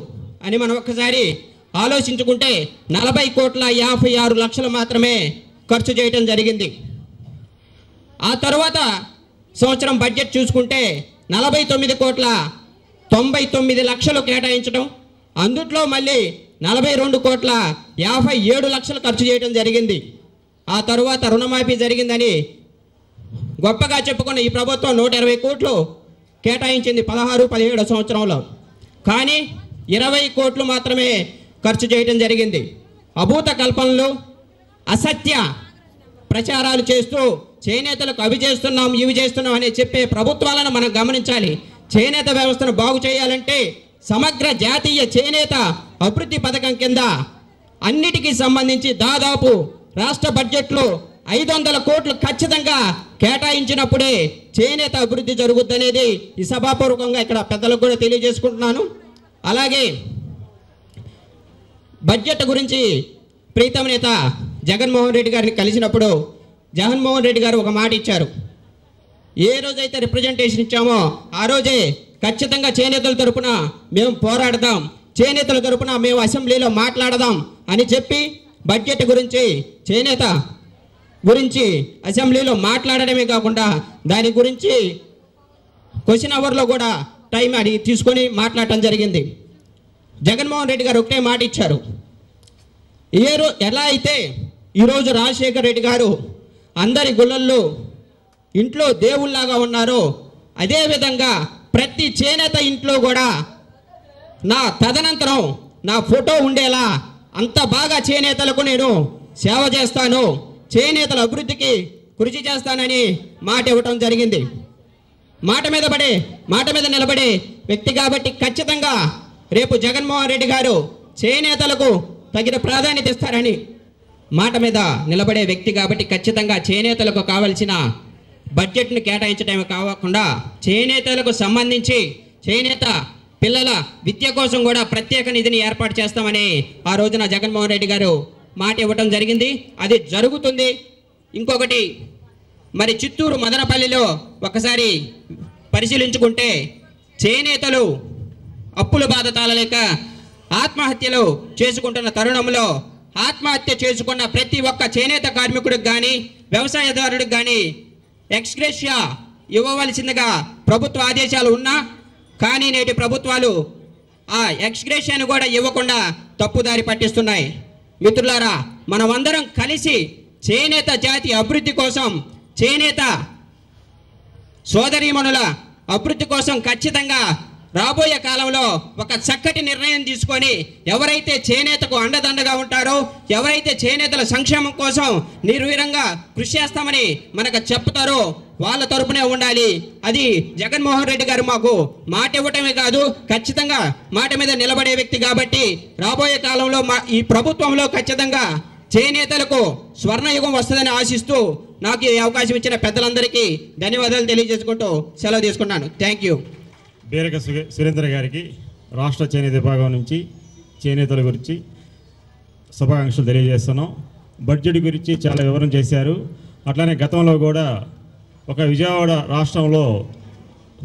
అని మనం ఒక్కసారి ఆలోచించుకుంటే 40,56,00,000 మాత్రమే ఖర్చు చేయటం జరిగింది. ఆ తర్వాత సంవత్సరం బడ్జెట్ చూసుకుంటే 49,99,00,000 కేటాయించడం, అందుట్లో మళ్ళీ 42,57,00,000 ఖర్చు చేయడం జరిగింది. ఆ తరువాత రుణమాఫీ జరిగిందని గొప్పగా చెప్పుకున్న ఈ ప్రభుత్వం 120 కోట్లు కేటాయించింది 16-17 సంవత్సరంలో. కానీ 20 కోట్లు మాత్రమే ఖర్చు చేయడం జరిగింది. అభూత కల్పనలు, అసత్య ప్రచారాలు చేస్తూ చేనేతలకు అవి చేస్తున్నాం ఇవి చేస్తున్నాం అని చెప్పే ప్రభుత్వాలను మనం గమనించాలి. చేనేత వ్యవస్థను బాగు చేయాలంటే సమగ్ర జాతీయ చేనేత అభివృద్ధి పథకం కింద అన్నిటికీ సంబంధించి దాదాపు రాష్ట్ర బడ్జెట్లో 500 కోట్లు ఖచ్చితంగా కేటాయించినప్పుడే చేనేత అభివృద్ధి జరుగుద్దనేది ఈ సభాపూర్వకంగా ఇక్కడ పెద్దలకు కూడా తెలియజేసుకుంటున్నాను. అలాగే బడ్జెట్ గురించి ప్రీతం నేత జగన్మోహన్ రెడ్డి గారిని కలిసినప్పుడు జగన్మోహన్ రెడ్డి గారు ఒక మాట ఇచ్చారు. ఏ రోజైతే రిప్రజెంటేషన్ ఇచ్చామో ఆ రోజే ఖచ్చితంగా చేనేతల తరపున మేము పోరాడదాం, చేనేతల తరపున మేము అసెంబ్లీలో మాట్లాడదాం అని చెప్పి బడ్జెట్ గురించి చేనేత గురించి అసెంబ్లీలో మాట్లాడడమే కాకుండా దాని గురించి క్వశ్చన్ అవర్లో కూడా టైం అడిగి తీసుకొని మాట్లాడటం జరిగింది. జగన్మోహన్ రెడ్డి గారు ఒకటే మాట ఇచ్చారు. ఎలా అయితే ఈరోజు రాజశేఖర రెడ్డి గారు అందరి గుళ్ళల్లో ఇంట్లో దేవుళ్ళలాగా ఉన్నారో అదేవిధంగా ప్రతి చేనేత ఇంట్లో కూడా నా తదనంతరం నా ఫోటో ఉండేలా అంత బాగా చేనేతలకు నేను సేవ చేస్తాను, చేనేతల అభివృద్ధికి కృషి చేస్తానని మాట ఇవ్వటం జరిగింది. మాట మీద నిలబడే వ్యక్తి కాబట్టి ఖచ్చితంగా రేపు జగన్మోహన్ రెడ్డి గారు చేనేతలకు తగిన ప్రాధాన్యత ఇస్తారని మాట మీద నిలబడే వ్యక్తి కాబట్టి ఖచ్చితంగా చేనేతలకు కావలసిన బడ్జెట్ను కేటాయించడమే కాకుండా చేనేతలకు సంబంధించి చేనేత పిల్లల విద్య కోసం కూడా ప్రత్యేక నిధిని ఏర్పాటు చేస్తామని ఆ రోజున జగన్మోహన్ రెడ్డి గారు మాట ఇవ్వటం జరిగింది. అది జరుగుతుంది. ఇంకొకటి మరి చిత్తూరు మదనపల్లిలో ఒకసారి పరిశీలించుకుంటే చేనేతలు అప్పుల బాధ తాళలేక ఆత్మహత్యలు చేసుకుంటున్న తరుణంలో ఆత్మహత్య చేసుకున్న ప్రతి ఒక్క చేనేత కార్మికుడికి కానీ వ్యవసాయదారుడికి కానీ ఎక్స్గ్రేషియా ఇవ్వవలసిందిగా ప్రభుత్వ ఆదేశాలు ఉన్నా కానీ నేటి ప్రభుత్వాలు ఆ ఎక్స్గ్రేషియాను కూడా ఇవ్వకుండా తప్పుదారి పట్టిస్తున్నాయి. మిత్రులారా, మనమందరం కలిసి చేనేత జాతి అభివృద్ధి కోసం, చేనేత సోదరీమణుల అభివృద్ధి కోసం ఖచ్చితంగా రాబోయే కాలంలో ఒక చక్కటి నిర్ణయం తీసుకొని ఎవరైతే చేనేతకు అండదండగా ఉంటారో, ఎవరైతే చేనేతల సంక్షేమం కోసం నిర్వీరంగా కృషి చేస్తామని మనకు చెప్తారో వాళ్ళ తరపునే ఉండాలి. అది జగన్మోహన్ రెడ్డి గారు మాకు మాట ఇవ్వటమే కాదు, ఖచ్చితంగా మాట మీద నిలబడే వ్యక్తి కాబట్టి రాబోయే కాలంలో ఈ ప్రభుత్వంలో ఖచ్చితంగా చేనేతలకు స్వర్ణయుగం వస్తుందని ఆశిస్తూ నాకు ఈ అవకాశం ఇచ్చిన పెద్దలందరికీ ధన్యవాదాలు తెలియజేసుకుంటూ సెలవు తీసుకున్నాను. Thank you. బేరక సురేంద్ర గారికి రాష్ట్ర చేనేత విభాగం నుంచి చేనేతల గురించి శుభాకాంక్షలు తెలియజేస్తున్నాం. బడ్జెట్ గురించి చాలా వివరం చేశారు. అట్లానే గతంలో కూడా ఒక విజయవాడ రాష్ట్రంలో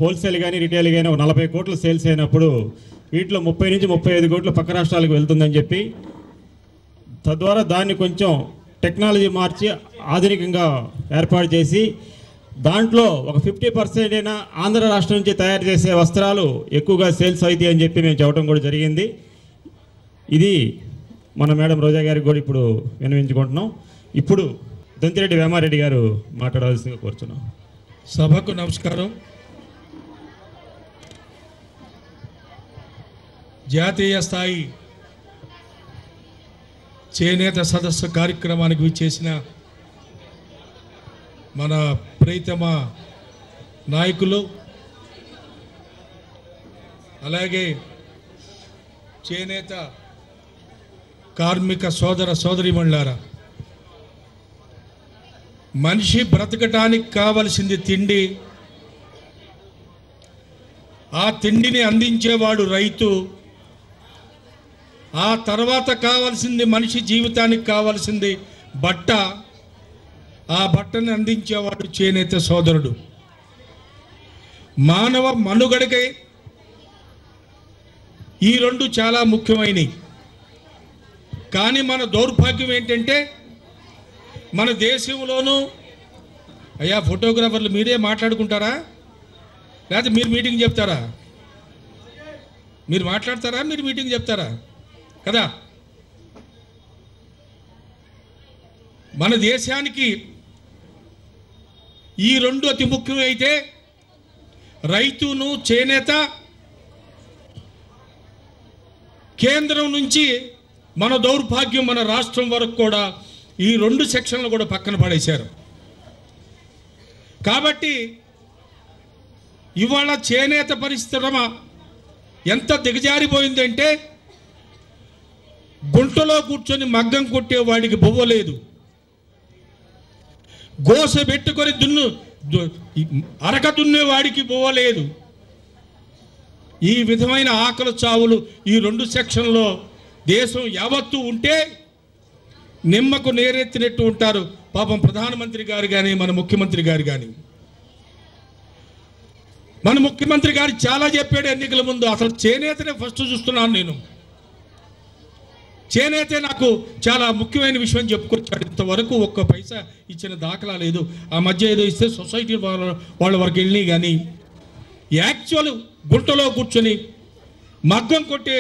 హోల్సేల్ కానీ రిటైల్ కానీ ఒక 40 కోట్లు సేల్స్ అయినప్పుడు వీటిలో 30 నుంచి 35 కోట్లు పక్క రాష్ట్రాలకు వెళ్తుందని చెప్పి తద్వారా దాన్ని కొంచెం టెక్నాలజీ మార్చి ఆధునికంగా ఏర్పాటు చేసి దాంట్లో ఒక 50% అయినా ఆంధ్ర రాష్ట్రం నుంచి తయారు చేసే వస్త్రాలు ఎక్కువగా సేల్స్ అవుతాయి అని చెప్పి మేము చెప్పడం కూడా జరిగింది. ఇది మన మేడం రోజా గారికి కూడా ఇప్పుడు విన్నవించుకుంటున్నాం. ఇప్పుడు దొంతిరెడ్డి వేమారెడ్డి గారు మాట్లాడాల్సిందిగా కోరుచున్నాం. సభకు నమస్కారం. జాతీయ స్థాయి చేనేత సదస్సు కార్యక్రమానికి విచ్చేసిన మన ప్రీతమ నాయకులు, అలాగే చేనేత కార్మిక సోదర సోదరీమణులారా, మనిషి బ్రతకటానికి కావలసింది తిండి, ఆ తిండిని అందించేవాడు రైతు, ఆ తర్వాత కావాల్సింది మనిషి జీవితానికి కావాల్సింది బట్ట, ఆ బట్టని అందించేవాడు చేనేత సోదరుడు. మానవ మనుగడకై ఈ రెండు చాలా ముఖ్యమైనవి. కానీ మన దౌర్భాగ్యం ఏంటంటే మన దేశంలోనూ, అయ్యా ఫోటోగ్రాఫర్లు మీరే మాట్లాడుకుంటారా లేకపోతే మీరు మీటింగ్ చెప్తారా? మీరు మాట్లాడతారా, మీరు మీటింగ్ చెప్తారా కదా? మన దేశానికి ఈ రెండు అతి ముఖ్యమైతే రైతును చేనేత కేంద్రం నుంచి మన దౌర్భాగ్యం మన రాష్ట్రం వరకు కూడా ఈ రెండు సెక్షన్లు కూడా పక్కన పడేశారు. కాబట్టి ఇవాళ చేనేత పరిశ్రమ ఎంత దిగజారిపోయిందంటే గుంటలో కూర్చొని మగ్గం కొట్టే వాడికి బొవ్వలేదు, గోస పెట్టుకొని అరక దున్నేవాడికి బొవ్వలేదు. ఈ విధమైన ఆకలి చావులు ఈ రెండు సెక్షన్లో దేశం యావత్తు ఉంటే నిమ్మకు నేరెత్తినట్టు ఉంటారు పాపం ప్రధానమంత్రి గారు కానీ మన ముఖ్యమంత్రి గారు కానీ. మన ముఖ్యమంత్రి గారు చాలా చెప్పాడు ఎన్నికల ముందు, అసలు చేనేతనే ఫస్ట్ చూస్తున్నాను నేను, చేనేతే నాకు చాలా ముఖ్యమైన విషయం చెప్పుకొచ్చాడు. ఇంతవరకు ఒక్క పైసా ఇచ్చిన దాఖలా లేదు. ఆ మధ్య ఏదో ఇస్తే సొసైటీ వాళ్ళ వరకు వెళ్ళి, కానీ యాక్చువల్ గుంటలో కూర్చొని మగ్గం కొట్టే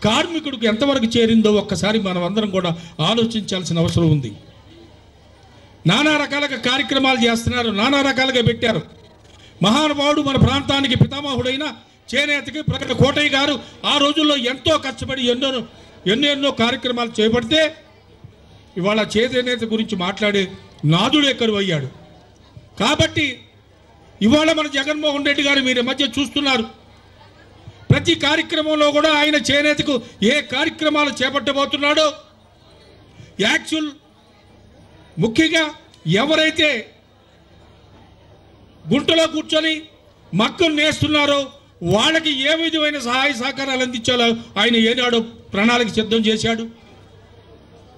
కార్మికుడికి ఎంతవరకు చేరిందో ఒక్కసారి మనం అందరం కూడా ఆలోచించాల్సిన అవసరం ఉంది. నానా రకాలుగా కార్యక్రమాలు చేస్తున్నారు, నానా రకాలుగా పెట్టారు. మహానుభావుడు మన ప్రాంతానికి పితామహుడైన చేనేతకి ప్రకట కోటయ్య గారు ఆ రోజుల్లో ఎంతో కష్టపడి ఎన్నెన్నో కార్యక్రమాలు చేపడితే ఇవాళ చేనేత గురించి మాట్లాడే నాదుడే కరువయ్యాడు. కాబట్టి ఇవాళ మన జగన్మోహన్ రెడ్డి గారు మీరు మధ్య చూస్తున్నారు, ప్రతి కార్యక్రమంలో కూడా ఆయన చేనేతకు ఏ కార్యక్రమాలు చేపట్టబోతున్నాడో, యాక్చువల్ ముఖ్యంగా ఎవరైతే గుంటలో కూర్చొని మక్కలు నేస్తున్నారో వాళ్ళకి ఏ విధమైన సహాయ సహకారాలు అందించాలో ఆయన ఏనాడో ప్రణాళిక సిద్ధం చేశాడు.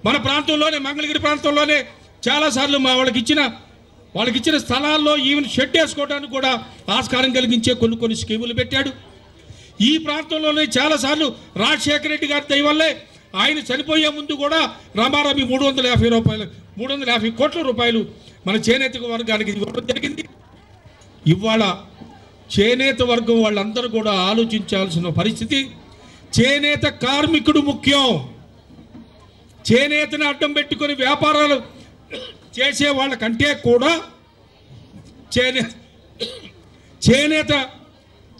మన ప్రాంతంలోనే మంగళగిరి ప్రాంతంలోనే చాలాసార్లు వాళ్ళకి ఇచ్చిన స్థలాల్లో ఈవెన్ షెడ్ వేసుకోవడానికి కూడా ఆస్కారం కలిగించే కొన్ని స్కీములు పెట్టాడు. ఈ ప్రాంతంలోనే చాలాసార్లు రాజశేఖర రెడ్డి గారి దయ వల్లే ఆయన చనిపోయే ముందు కూడా రామారామి 350 కోట్ల రూపాయలు మన చేనేత వర్గానికి ఇవ్వడం జరిగింది. ఇవాళ చేనేత వర్గం వాళ్ళందరూ కూడా ఆలోచించాల్సిన పరిస్థితి, చేనేత కార్మికుడు ముఖ్యం. చేనేతను అడ్డం పెట్టుకొని వ్యాపారాలు చేసే వాళ్ళకంటే కూడా చేనేత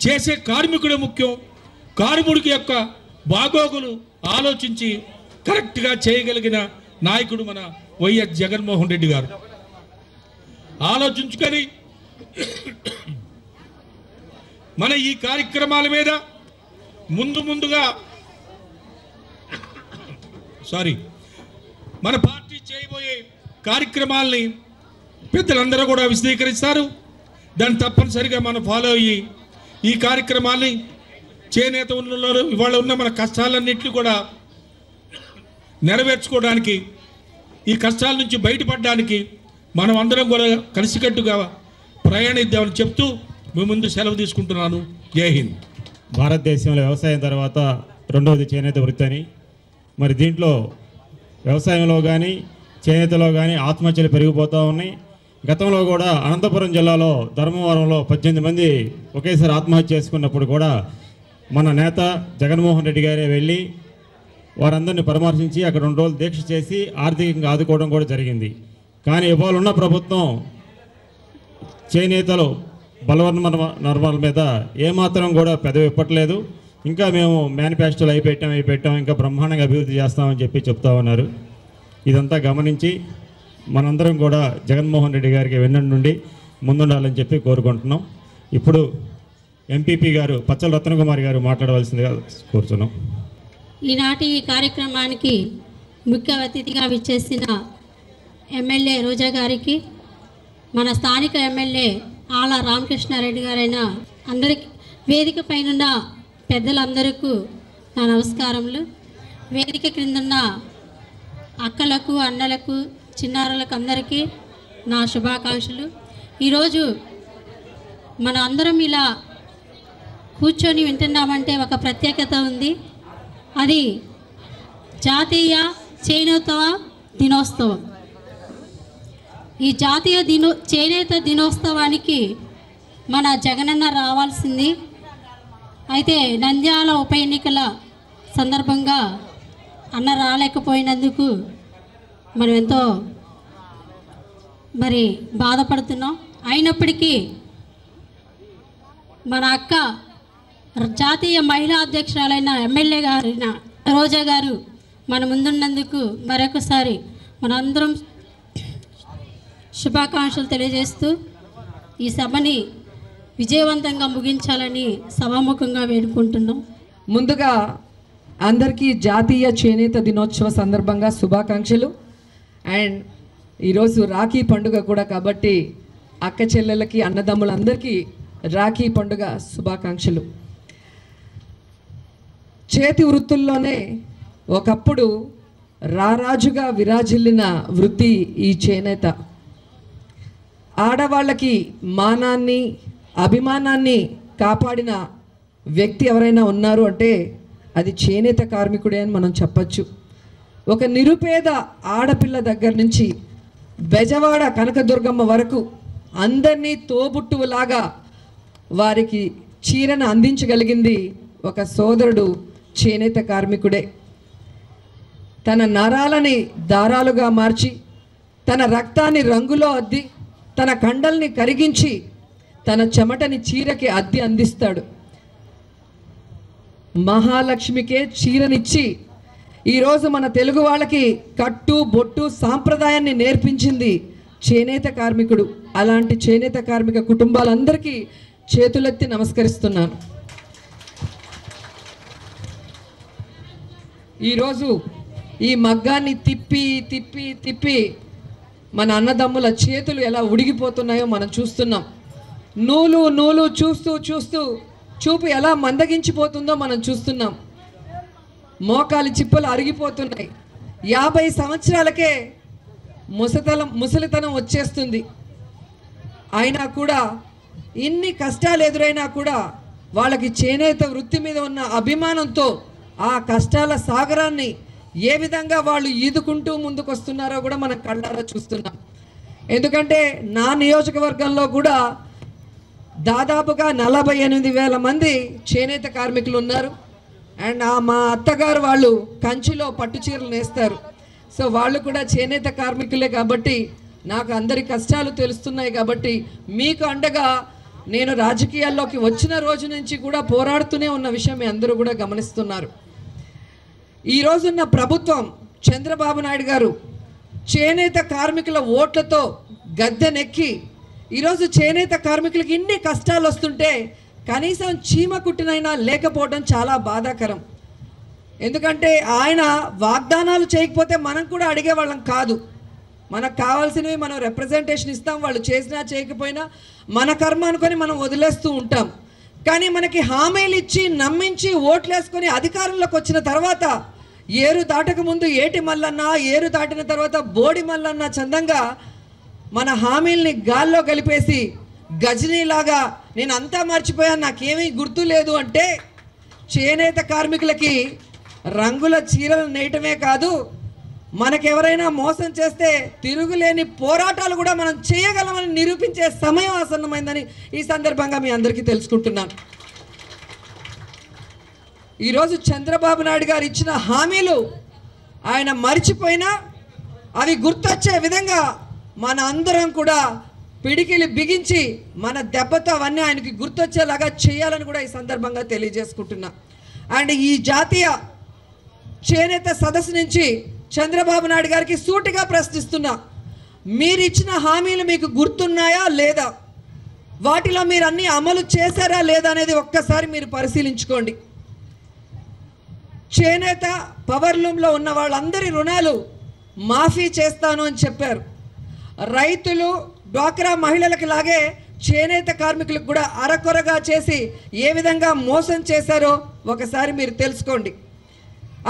చేసే కార్మికుడే ముఖ్యం. కార్మికుడికి యొక్క బాగోగులు ఆలోచించి కరెక్ట్గా చేయగలిగిన నాయకుడు మన వైఎస్ జగన్మోహన్ రెడ్డి గారు. ఆలోచించుకొని మన ఈ కార్యక్రమాల మీద ముందుగా మన పార్టీ చేయబోయే కార్యక్రమాలని పెద్దలందరూ కూడా విశదీకరిస్తారు. దాన్ని తప్పనిసరిగా మనం ఫాలో అయ్యి ఈ కార్యక్రమాన్ని చేనేత ఇవాళ ఉన్న మన కష్టాలన్నింటినీ కూడా నెరవేర్చుకోవడానికి, ఈ కష్టాల నుంచి బయటపడడానికి మనం అందరం కూడా కలిసికట్టుగా ప్రయాణిద్దామని చెప్తూ మీ ముందు సెలవు తీసుకుంటున్నాను. జై హింద్. భారతదేశంలో వ్యవసాయం తర్వాత రెండవది చేనేత వృత్తి అని, మరి దీంట్లో వ్యవసాయంలో కానీ చేనేతలో కానీ ఆత్మహత్యలు పెరిగిపోతూ ఉన్నాయి. గతంలో కూడా అనంతపురం జిల్లాలో ధర్మవరంలో 18 మంది ఒకేసారి ఆత్మహత్య చేసుకున్నప్పుడు కూడా మన నేత జగన్మోహన్ రెడ్డి గారే వెళ్ళి వారందరినీ పరామర్శించి అక్కడ 2 రోజులు దీక్ష చేసి ఆర్థికంగా ఆదుకోవడం కూడా జరిగింది. కానీ ఇవాళ ఉన్న ప్రభుత్వం చేనేతలు బలవర్ణ మీద ఏమాత్రం కూడా పెదవి ఇప్పట్లేదు. ఇంకా మేము మేనిఫెస్టోలు అయిపెట్టాం ఇంకా బ్రహ్మాండంగా అభివృద్ధి చేస్తామని చెప్తా ఉన్నారు. ఇదంతా గమనించి మనందరం కూడా జగన్మోహన్ రెడ్డి గారికి వెన్నంటి నుండి ముందుండాలని చెప్పి కోరుకుంటున్నాం. ఇప్పుడు ఎంపీపీ గారు పచ్చల రత్నకుమారి గారు మాట్లాడవలసిందిగా కోరుతున్నాం. ఈనాటి ఈ కార్యక్రమానికి ముఖ్య అతిథిగా విచ్చేసిన ఎమ్మెల్యే రోజా గారికి, మన స్థానిక ఎమ్మెల్యే ఆళ్ళ రామకృష్ణారెడ్డి గారైన అందరికి వేదిక పైన పెద్దలందరికీ నా నమస్కారములు. వేదిక క్రిందన్న అక్కలకు, అన్నలకు, చిన్నారులకు అందరికీ నా శుభాకాంక్షలు. ఈరోజు మన అందరం ఇలా కూర్చొని వింటున్నామంటే ఒక ప్రత్యేకత ఉంది. అది జాతీయ చేనేత దినోత్సవం. ఈ జాతీయ చేనేత దినోత్సవానికి మన జగనన్న రావాల్సింది. అయితే నంద్యాల ఉప ఎన్నికల సందర్భంగా అన్న రాలేకపోయినందుకు మనం ఎంతో బాధపడుతున్నాం. అయినప్పటికీ మన అక్క జాతీయ మహిళా అధ్యక్షురాలైన ఎమ్మెల్యే గారైన రోజా గారు మన ముందున్నందుకు మరొకసారి మనందరం శుభాకాంక్షలు తెలియజేస్తూ ఈ సభని విజయవంతంగా ముగించాలని సభాముఖంగా వేడుకుంటున్నాం. ముందుగా అందరికీ జాతీయ చేనేత దినోత్సవ సందర్భంగా శుభాకాంక్షలు. అండ్ ఈరోజు రాఖీ పండుగ కూడా కాబట్టి అక్క చెల్లెలకి, అన్నదమ్ములందరికీ రాఖీ పండుగ శుభాకాంక్షలు. చేతి వృత్తుల్లోనే ఒకప్పుడు రారాజుగా విరాజిల్లిన వృత్తి ఈ చేనేత. ఆడవాళ్ళకి మానాన్ని, అభిమానాన్ని కాపాడిన వ్యక్తి ఎవరైనా ఉన్నారు అంటే అది చేనేత కార్మికుడే అని మనం చెప్పచ్చు. ఒక నిరుపేద ఆడపిల్ల దగ్గర నుంచి బెజవాడ కనకదుర్గమ్మ వరకు అందరినీ తోబుట్టువులాగా వారికి చీరను అందించగలిగింది ఒక సోదరుడు చేనేత కార్మికుడే. తన నరాలని దారాలుగా మార్చి, తన రక్తాన్ని రంగులో అద్ది, తన కండల్ని కరిగించి, తన చెమటని చీరకి అద్ది అందిస్తాడు. మహాలక్ష్మికే చీరనిచ్చి ఈరోజు మన తెలుగు వాళ్ళకి కట్టు బొట్టు సాంప్రదాయాన్ని నేర్పించింది చేనేత కార్మికుడు. అలాంటి చేనేత కార్మిక కుటుంబాలందరికీ చేతులెత్తి నమస్కరిస్తున్నాను. ఈరోజు ఈ మగ్గాన్ని తిప్పి తిప్పి తిప్పి మన అన్నదమ్ముల చేతులు ఎలా ఉడిగిపోతున్నాయో మనం చూస్తున్నాం. నూలు నూలు చూస్తూ చూస్తూ చూపు ఎలా మందగించిపోతుందో మనం చూస్తున్నాం. మోకాలి చిప్పలు అరిగిపోతున్నాయి. 50 సంవత్సరాలకే ముసలితనం వచ్చేస్తుంది. అయినా కూడా ఇన్ని కష్టాలు ఎదురైనా కూడా వాళ్ళకి చేనేత వృత్తి మీద ఉన్న అభిమానంతో ఆ కష్టాల సాగరాన్ని ఏ విధంగా వాళ్ళు ఈదుకుంటూ ముందుకు వస్తున్నారో కూడా మనం కళ్ళారా చూస్తున్నాం. ఎందుకంటే నా నియోజకవర్గంలో కూడా దాదాపుగా 48,000 మంది చేనేత కార్మికులు ఉన్నారు. అండ్ మా అత్తగారు వాళ్ళు కంచిలో పట్టు చీరలు నేస్తారు. సో వాళ్ళు కూడా చేనేత కార్మికులే కాబట్టి నాకు అందరి కష్టాలు తెలుస్తున్నాయి. కాబట్టి మీకు అండగా నేను రాజకీయాల్లోకి వచ్చిన రోజు నుంచి కూడా పోరాడుతూనే ఉన్న విషయం మీ అందరూ కూడా గమనిస్తున్నారు. ఈరోజున్న ప్రభుత్వం చంద్రబాబు నాయుడు గారు చేనేత కార్మికుల ఓట్లతో గద్దెనెక్కి ఈరోజు చేనేత కార్మికులకి ఇన్ని కష్టాలు వస్తుంటే కనీసం చీమ కుట్టినైనా లేకపోవడం చాలా బాధాకరం. ఎందుకంటే ఆయన వాగ్దానాలు చేయకపోతే మనం కూడా అడిగేవాళ్ళం కాదు. మనకు కావాల్సినవి మనం రిప్రజెంటేషన్ ఇస్తాం, వాళ్ళు చేసినా చేయకపోయినా మన కర్మ అనుకొని మనం వదిలేస్తూ ఉంటాం. కానీ మనకి హామీలు ఇచ్చి నమ్మించి ఓట్లేసుకొని అధికారంలోకి వచ్చిన తర్వాత ఏరు దాటక ముందు ఏటి మల్లన్న, ఏరు దాటిన తర్వాత బోడి మల్లన్న చందంగా మన హామీల్ని గాల్లో కలిపేసి గజనీలాగా నేను అంతా మర్చిపోయాను, నాకేమీ గుర్తు లేదు అంటే చేనేత కార్మికులకి రంగుల చీరలు నేయటమే కాదు, మనకెవరైనా మోసం చేస్తే తిరుగులేని పోరాటాలు కూడా మనం చేయగలమని నిరూపించే సమయం ఆసన్నమైందని ఈ సందర్భంగా మీ అందరికీ తెలుసుకుంటున్నాను. ఈరోజు చంద్రబాబు నాయుడు గారు ఇచ్చిన హామీలు ఆయన మర్చిపోయినా అవి గుర్తొచ్చే విధంగా మన అందరం కూడా పిడికిలి బిగించి మన దెబ్బతో అవన్నీ ఆయనకి గుర్తొచ్చేలాగా చేయాలని కూడా ఈ సందర్భంగా తెలియజేసుకుంటున్నా. అండ్ ఈ జాతీయ చేనేత సదస్సు నుంచి చంద్రబాబు నాయుడు గారికి సూటిగా ప్రశ్నిస్తున్నా, మీరు ఇచ్చిన హామీలు మీకు గుర్తున్నాయా లేదా, వాటిలో మీరు అన్నీ అమలు చేశారా లేదా అనేది ఒక్కసారి మీరు పరిశీలించుకోండి. చేనేత పవర్లూమ్లో ఉన్న వాళ్ళందరి రుణాలు మాఫీ చేస్తాను అని చెప్పారు. రైతులు డ్వాక్రా మహిళలకు లాగే చేనేత కార్మికులకు కూడా అరకొరగా చేసి ఏ విధంగా మోసం చేశారో ఒకసారి మీరు తెలుసుకోండి.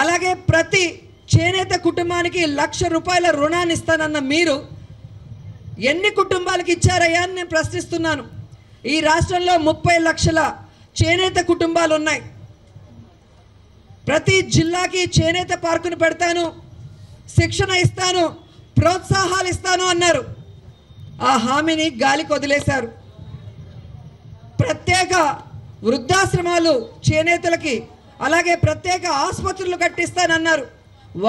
అలాగే ప్రతి చేనేత కుటుంబానికి ₹1,00,000 రుణాన్ని ఇస్తానన్న మీరు ఎన్ని కుటుంబాలకు ఇచ్చారయ్యా అని నేను ప్రశ్నిస్తున్నాను. ఈ రాష్ట్రంలో 30 లక్షల చేనేత కుటుంబాలు ఉన్నాయి. ప్రతి జిల్లాకి చేనేత పార్కును పెడతాను, శిక్షణ ఇస్తాను, ప్రోత్సాహాలు ఇస్తాను అన్నారు. ఆ హామీని గాలికి వదిలేశారు. ప్రత్యేక వృద్ధాశ్రమాలు చేనేతలకి, అలాగే ప్రత్యేక ఆసుపత్రులు కట్టిస్తానన్నారు.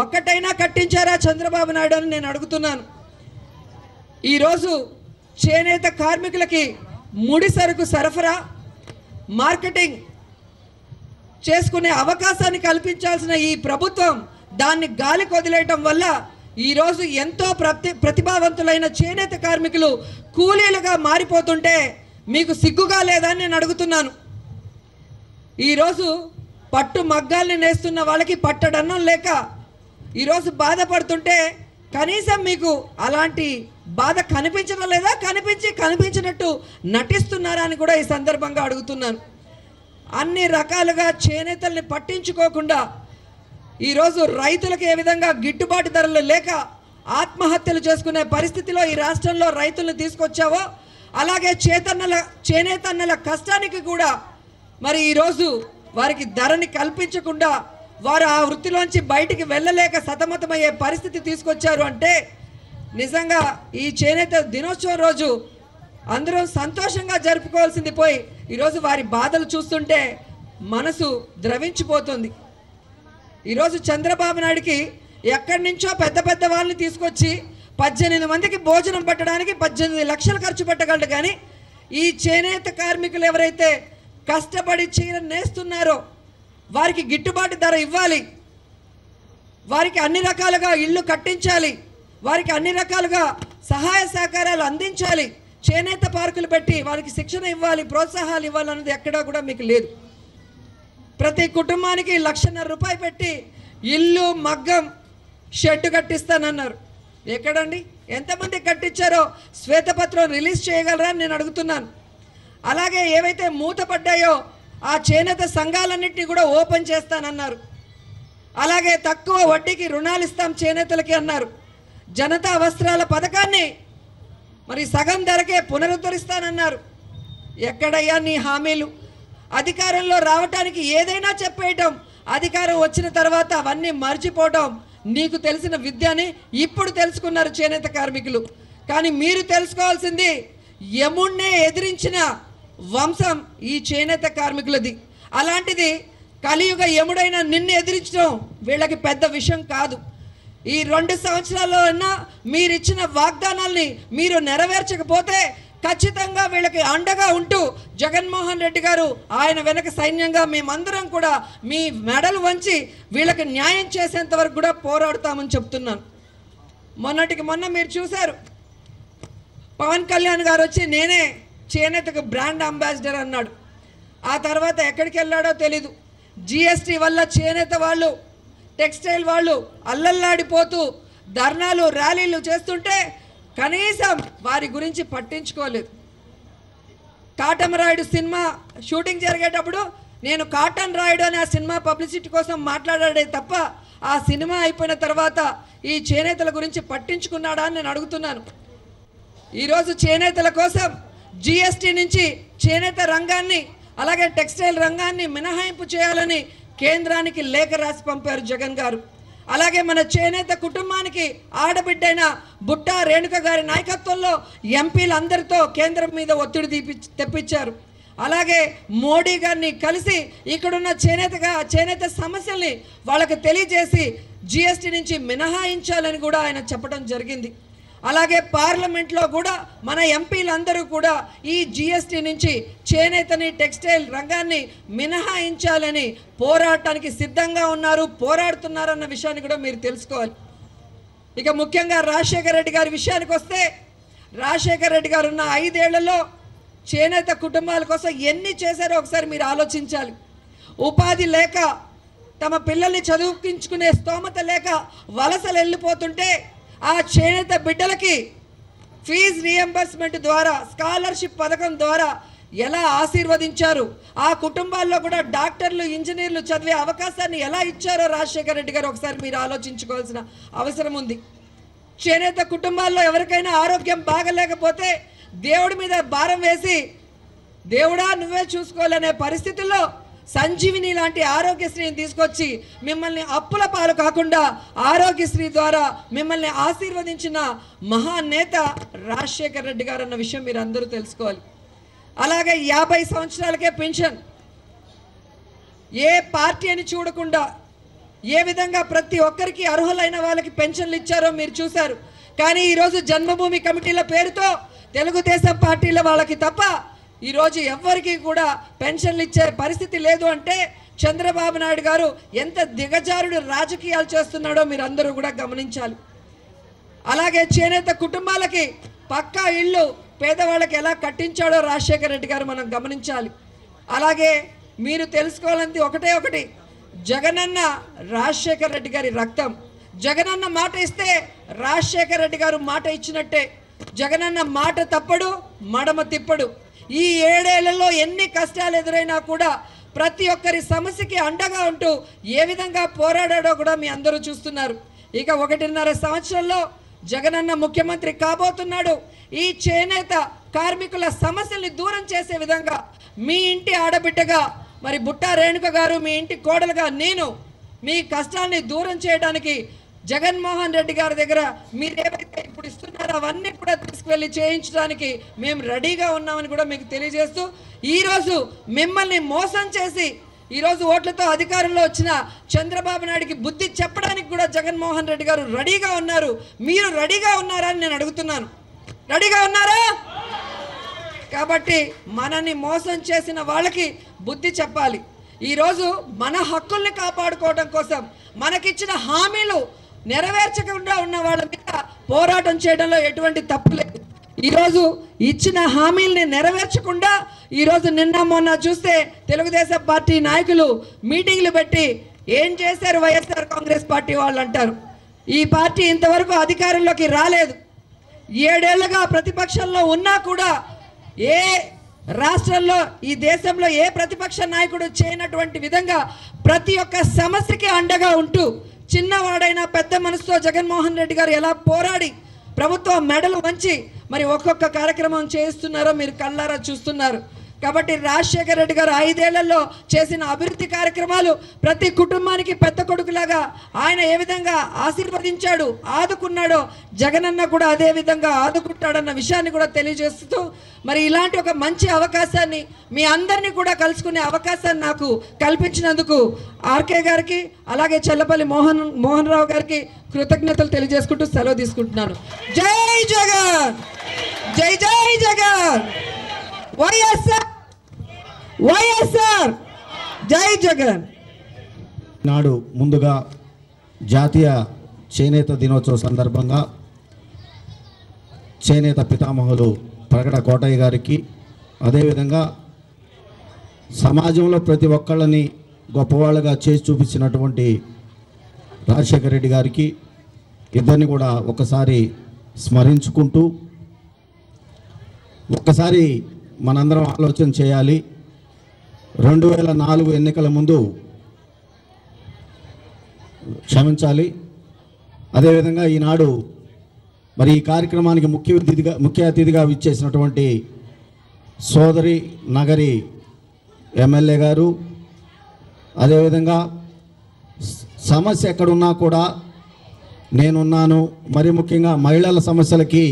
ఒక్కటైనా కట్టించారా చంద్రబాబు నాయుడు అని నేను అడుగుతున్నాను. ఈరోజు చేనేత కార్మికులకి ముడి సరుకు సరఫరా, మార్కెటింగ్ చేసుకునే అవకాశాన్ని కల్పించాల్సిన ఈ ప్రభుత్వం దాన్ని గాలికి వదిలేయటం వల్ల ఈరోజు ఎంతో ప్రతిభావంతులైన చేనేత కార్మికులు కూలీలుగా మారిపోతుంటే మీకు సిగ్గుగా లేదని నేను అడుగుతున్నాను. ఈరోజు పట్టు మగ్గాల్ని నేస్తున్న వాళ్ళకి పట్టడన్నం లేక ఈరోజు బాధపడుతుంటే కనీసం మీకు అలాంటి బాధ కనిపించడం లేదా? కనిపించినట్టు నటిస్తున్నారా అని కూడా ఈ సందర్భంగా అడుగుతున్నాను. అన్ని రకాలుగా చేనేతల్ని పట్టించుకోకుండా ఈరోజు రైతులకు ఏ విధంగా గిట్టుబాటు ధరలు లేక ఆత్మహత్యలు చేసుకునే పరిస్థితిలో ఈ రాష్ట్రంలో రైతులను తీసుకొచ్చావో, అలాగే చేనేతన్నల కష్టానికి కూడా మరి ఈరోజు వారికి ధరని కల్పించకుండా వారు ఆ వృత్తిలోంచి బయటికి వెళ్ళలేక సతమతమయ్యే పరిస్థితి తీసుకొచ్చారు అంటే నిజంగా ఈ చేనేత దినోత్సవం రోజు అందరూ సంతోషంగా జరుపుకోవాల్సింది పోయి ఈరోజు వారి బాధలు చూస్తుంటే మనసు ద్రవించిపోతుంది. ఈరోజు చంద్రబాబు నాయుడికి ఎక్కడి నుంచో పెద్ద పెద్ద వాళ్ళని తీసుకొచ్చి 18 మందికి భోజనం పెట్టడానికి 18 లక్షలు ఖర్చు పెట్టగలడు. కానీ ఈ చేనేత కార్మికులు ఎవరైతే కష్టపడి చీర నేస్తున్నారో వారికి గిట్టుబాటు ధర ఇవ్వాలి, వారికి అన్ని రకాలుగా ఇళ్ళు కట్టించాలి, వారికి అన్ని రకాలుగా సహాయ సహకారాలు అందించాలి, చేనేత పార్కులు పెట్టి వారికి శిక్షణ ఇవ్వాలి, ప్రోత్సాహాలు ఇవ్వాలన్నది ఎక్కడా కూడా మీకు లేదు. ప్రతి కుటుంబానికి ₹1,50,000 పెట్టి ఇల్లు, మగ్గం, షెడ్ కట్టిస్తానన్నారు. ఎక్కడండి? ఎంతమంది కట్టించారో శ్వేతపత్రం రిలీజ్ చేయగలరా అని నేను అడుగుతున్నాను. అలాగే ఏవైతే మూతపడ్డాయో ఆ చేనేత సంఘాలన్నింటినీ కూడా ఓపెన్ చేస్తానన్నారు. అలాగే తక్కువ వడ్డీకి రుణాలు ఇస్తాం చేనేతలకి అన్నారు. జనతా వస్త్రాల పథకాన్ని మరి సగం ధరకే పునరుద్ధరిస్తానన్నారు. ఎక్కడయ్యా నీ హామీలు? అధికారంలో రావటానికి ఏదైనా చెప్పేయటం, అధికారం వచ్చిన తర్వాత అవన్నీ మర్చిపోవటం నీకు తెలిసిన విద్యని ఇప్పుడు తెలుసుకున్నారు చేనేత కార్మికులు. కానీ మీరు తెలుసుకోవాల్సింది యముణ్ణే ఎదిరించిన వంశం ఈ చేనేత కార్మికులది. అలాంటిది కలియుగ యముడైన నిన్ను ఎదిరించడం వీళ్ళకి పెద్ద విషయం కాదు. ఈ 2 సంవత్సరాల్లో మీరు ఇచ్చిన వాగ్దానాల్ని మీరు నెరవేర్చకపోతే ఖచ్చితంగా వీళ్ళకి అండగా ఉంటూ జగన్మోహన్ రెడ్డి గారు ఆయన వెనక సైన్యంగా మేమందరం కూడా మీ మెడలు వంచి వీళ్ళకి న్యాయం చేసేంత వరకు కూడా పోరాడుతామని చెప్తున్నాను. మొన్నటికి మొన్న మీరు చూశారు, పవన్ కళ్యాణ్ గారు వచ్చి నేనే చేనేతకు బ్రాండ్ అంబాసిడర్ అన్నాడు. ఆ తర్వాత ఎక్కడికి వెళ్ళాడో తెలీదు. జిఎస్టీ వల్ల చేనేత వాళ్ళు, టెక్స్టైల్ వాళ్ళు అల్లల్లాడిపోతూ ధర్నాలు, ర్యాలీలు చేస్తుంటే కనీసం వారి గురించి పట్టించుకోలేదు. కాటన్ రాయుడు సినిమా షూటింగ్ జరిగేటప్పుడు నేను కాటన్ రాయుడు అని ఆ సినిమా పబ్లిసిటీ కోసం మాట్లాడాడే తప్ప ఆ సినిమా అయిపోయిన తర్వాత ఈ చేనేతల గురించి పట్టించుకున్నాడా అని నేను అడుగుతున్నాను. ఈరోజు చేనేతల కోసం జిఎస్టీ నుంచి చేనేత రంగాన్ని, అలాగే టెక్స్టైల్ రంగాన్ని మినహాయింపు చేయాలని కేంద్రానికి లేఖ రాసి పంపారు జగన్ గారు. అలాగే మన చేనేత కుటుంబానికి ఆడబిడ్డైన బుట్టా రేణుక గారి నాయకత్వంలో ఎంపీలందరితో కేంద్రం మీద ఒత్తిడి తెప్పించారు. అలాగే మోడీ గారిని కలిసి ఇక్కడున్న చేనేత సమస్యల్ని వాళ్ళకి తెలియజేసి జిఎస్టీ నుంచి మినహాయించాలని కూడా ఆయన చెప్పడం జరిగింది. అలాగే పార్లమెంట్లో కూడా మన ఎంపీలందరూ కూడా ఈ జిఎస్టీ నుంచి చేనేతని, టెక్స్టైల్ రంగాన్ని మినహాయించాలని పోరాటానికి సిద్ధంగా ఉన్నారు, పోరాడుతున్నారన్న విషయాన్ని కూడా మీరు తెలుసుకోవాలి. ఇక ముఖ్యంగా రాజశేఖర రెడ్డి గారి విషయానికి వస్తే, రాజశేఖర రెడ్డి గారు ఉన్న 5 ఏళ్లలో చేనేత కుటుంబాల కోసం ఎన్ని చేశారో ఒకసారి మీరు ఆలోచించాలి. ఉపాధి లేక, తమ పిల్లల్ని చదువుకించుకునే స్తోమత లేక వలసలు వెళ్ళిపోతుంటే ఆ చేనేత బిడ్డలకి ఫీజు రియంబర్స్మెంట్ ద్వారా, స్కాలర్షిప్ పథకం ద్వారా ఎలా ఆశీర్వదించారు, ఆ కుటుంబాల్లో కూడా డాక్టర్లు, ఇంజనీర్లు చదివే అవకాశాన్ని ఎలా ఇచ్చారో రాజశేఖర రెడ్డి గారు ఒకసారి మీరు ఆలోచించుకోవాల్సిన అవసరం ఉంది. చేనేత కుటుంబాల్లో ఎవరికైనా ఆరోగ్యం బాగలేకపోతే దేవుడి మీద భారం వేసి దేవుడా నువ్వే చూసుకోవాలనే పరిస్థితుల్లో సంజీవిని లాంటి ఆరోగ్యశ్రీని తీసుకొచ్చి మిమ్మల్ని అప్పుల పాలు కాకుండా ఆరోగ్యశ్రీ ద్వారా మిమ్మల్ని ఆశీర్వదించిన మహానేత రాజశేఖర రెడ్డి గారు అన్న విషయం మీరు అందరూ తెలుసుకోవాలి. అలాగే 50 సంవత్సరాలకే పెన్షన్, ఏ పార్టీ అని చూడకుండా ఏ విధంగా ప్రతి ఒక్కరికి అర్హులైన వాళ్ళకి పెన్షన్లు ఇచ్చారో మీరు చూశారు. కానీ ఈరోజు జన్మభూమి కమిటీల పేరుతో తెలుగుదేశం పార్టీల వాళ్ళకి తప్ప ఈరోజు ఎవ్వరికి కూడా పెన్షన్లు ఇచ్చే పరిస్థితి లేదు. అంటే చంద్రబాబు నాయుడు గారు ఎంత దిగజారుడు రాజకీయాలు చేస్తున్నాడో మీరు అందరూ కూడా గమనించాలి. అలాగే చేనేత కుటుంబాలకి పక్కా ఇళ్ళు పేదవాళ్ళకి ఎలా కట్టించాడో రాజశేఖర రెడ్డి గారు మనం గమనించాలి. అలాగే మీరు తెలుసుకోవాలంది ఒకటి, జగనన్న రాజశేఖర రెడ్డి గారి రక్తం. జగనన్న మాట ఇస్తే రాజశేఖర రెడ్డి గారు మాట ఇచ్చినట్టే. జగనన్న మాట తప్పడు, మడమ తిప్పడు. ఈ 7 ఏళ్లలో ఎన్ని కష్టాలు ఎదురైనా కూడా ప్రతి ఒక్కరి సమస్యకి అండగా ఉంటూ ఏ విధంగా పోరాడాడో కూడా మీ అందరూ చూస్తున్నారు. ఇక 1.5 సంవత్సరంలో జగనన్న ముఖ్యమంత్రి కాబోతున్నాడు. ఈ చేనేత కార్మికుల సమస్యల్ని దూరం చేసే విధంగా మీ ఇంటి ఆడబిడ్డగా మరి బుట్టా రేణుక గారు, మీ ఇంటి కోడలుగా నేను మీ కష్టాన్ని దూరం చేయడానికి జగన్మోహన్ రెడ్డి గారి దగ్గర మీరు ఏవైతే ఇప్పుడు ఇస్తున్నారో అవన్నీ కూడా తీసుకువెళ్ళి చేయించడానికి మేము రెడీగా ఉన్నామని కూడా మీకు తెలియజేస్తూ, ఈరోజు మిమ్మల్ని మోసం చేసి ఈరోజు ఓట్లతో అధికారంలో వచ్చిన చంద్రబాబు నాయుడికి బుద్ధి చెప్పడానికి కూడా జగన్మోహన్ రెడ్డి గారు రెడీగా ఉన్నారు. మీరు రెడీగా ఉన్నారా అని నేను అడుగుతున్నాను. రెడీగా ఉన్నారా? కాబట్టి మనల్ని మోసం చేసిన వాళ్ళకి బుద్ధి చెప్పాలి. ఈరోజు మన హక్కుల్ని కాపాడుకోవడం కోసం మనకిచ్చిన హామీలు నెరవేర్చకుండా ఉన్న వాళ్ళ మీద పోరాటం చేయడంలో ఎటువంటి తప్పు లేదు. ఈరోజు ఇచ్చిన హామీల్ని నెరవేర్చకుండా ఈరోజు నిన్న మొన్న చూస్తే తెలుగుదేశం పార్టీ నాయకులు మీటింగ్లు పెట్టి ఏం చేశారు వైఎస్ఆర్ కాంగ్రెస్ పార్టీ వాళ్ళు అంటారు. ఈ పార్టీ ఇంతవరకు అధికారంలోకి రాలేదు. 7 ఏళ్లుగా ప్రతిపక్షంలో ఉన్నా కూడా ఏ రాష్ట్రంలో ఈ దేశంలో ఏ ప్రతిపక్ష నాయకుడు చేయనటువంటి విధంగా ప్రతి ఒక్క సమస్యకి అండగా ఉంటూ చిన్నవాడైనా పెద్ద మనసుతో జగన్మోహన్ రెడ్డి గారు ఎలా పోరాడి ప్రభుత్వం మెడలు వంచి మరి ఒక్కొక్క కార్యక్రమం చేస్తున్నారో మీరు కళ్ళారా చూస్తున్నారు. కాబట్టి రాజశేఖర రెడ్డి గారు 5 ఏళ్లలో చేసిన అభివృద్ధి కార్యక్రమాలు ప్రతి కుటుంబానికి పెద్ద కొడుకులాగా ఆయన ఏ విధంగా ఆశీర్వదించాడు, ఆదుకున్నాడో జగనన్న కూడా అదే విధంగా ఆదుకుంటాడన్న విషయాన్ని కూడా తెలియజేస్తూ మరి ఇలాంటి ఒక మంచి అవకాశాన్ని మీ అందరినీ కూడా కలుసుకునే అవకాశాన్ని నాకు కల్పించినందుకు ఆర్కే గారికి అలాగే చల్లపల్లి మోహన్ రావు గారికి కృతజ్ఞతలు తెలియజేసుకుంటూ సెలవు తీసుకుంటున్నాను. జై జగన్, జై జై జగన్, వైఎస్ఆర్ వైఎస్ఆర్, జై జగన్. నాడు ముందుగా జాతీయ చేనేత దినోత్సవ సందర్భంగా చేనేత పితామహులు ప్రగడ కోటయ్య గారికి, అదేవిధంగా సమాజంలో ప్రతి ఒక్కళ్ళని గొప్పవాళ్ళుగా చేసి చూపించినటువంటి రాజశేఖర రెడ్డి గారికి ఇద్దరిని కూడా ఒకసారి స్మరించుకుంటూ ఒక్కసారి మనందరం ఆలోచన చేయాలి. 2004 ఎన్నికల ముందు క్షమించాలి. అదేవిధంగా ఈనాడు మరి ఈ కార్యక్రమానికి ముఖ్య అతిథిగా విచ్చేసినటువంటి సోదరి నగరి ఎమ్మెల్యే గారు, అదేవిధంగా సమస్య ఎక్కడున్నా కూడా నేనున్నాను, మరి ముఖ్యంగా మహిళల సమస్యలకి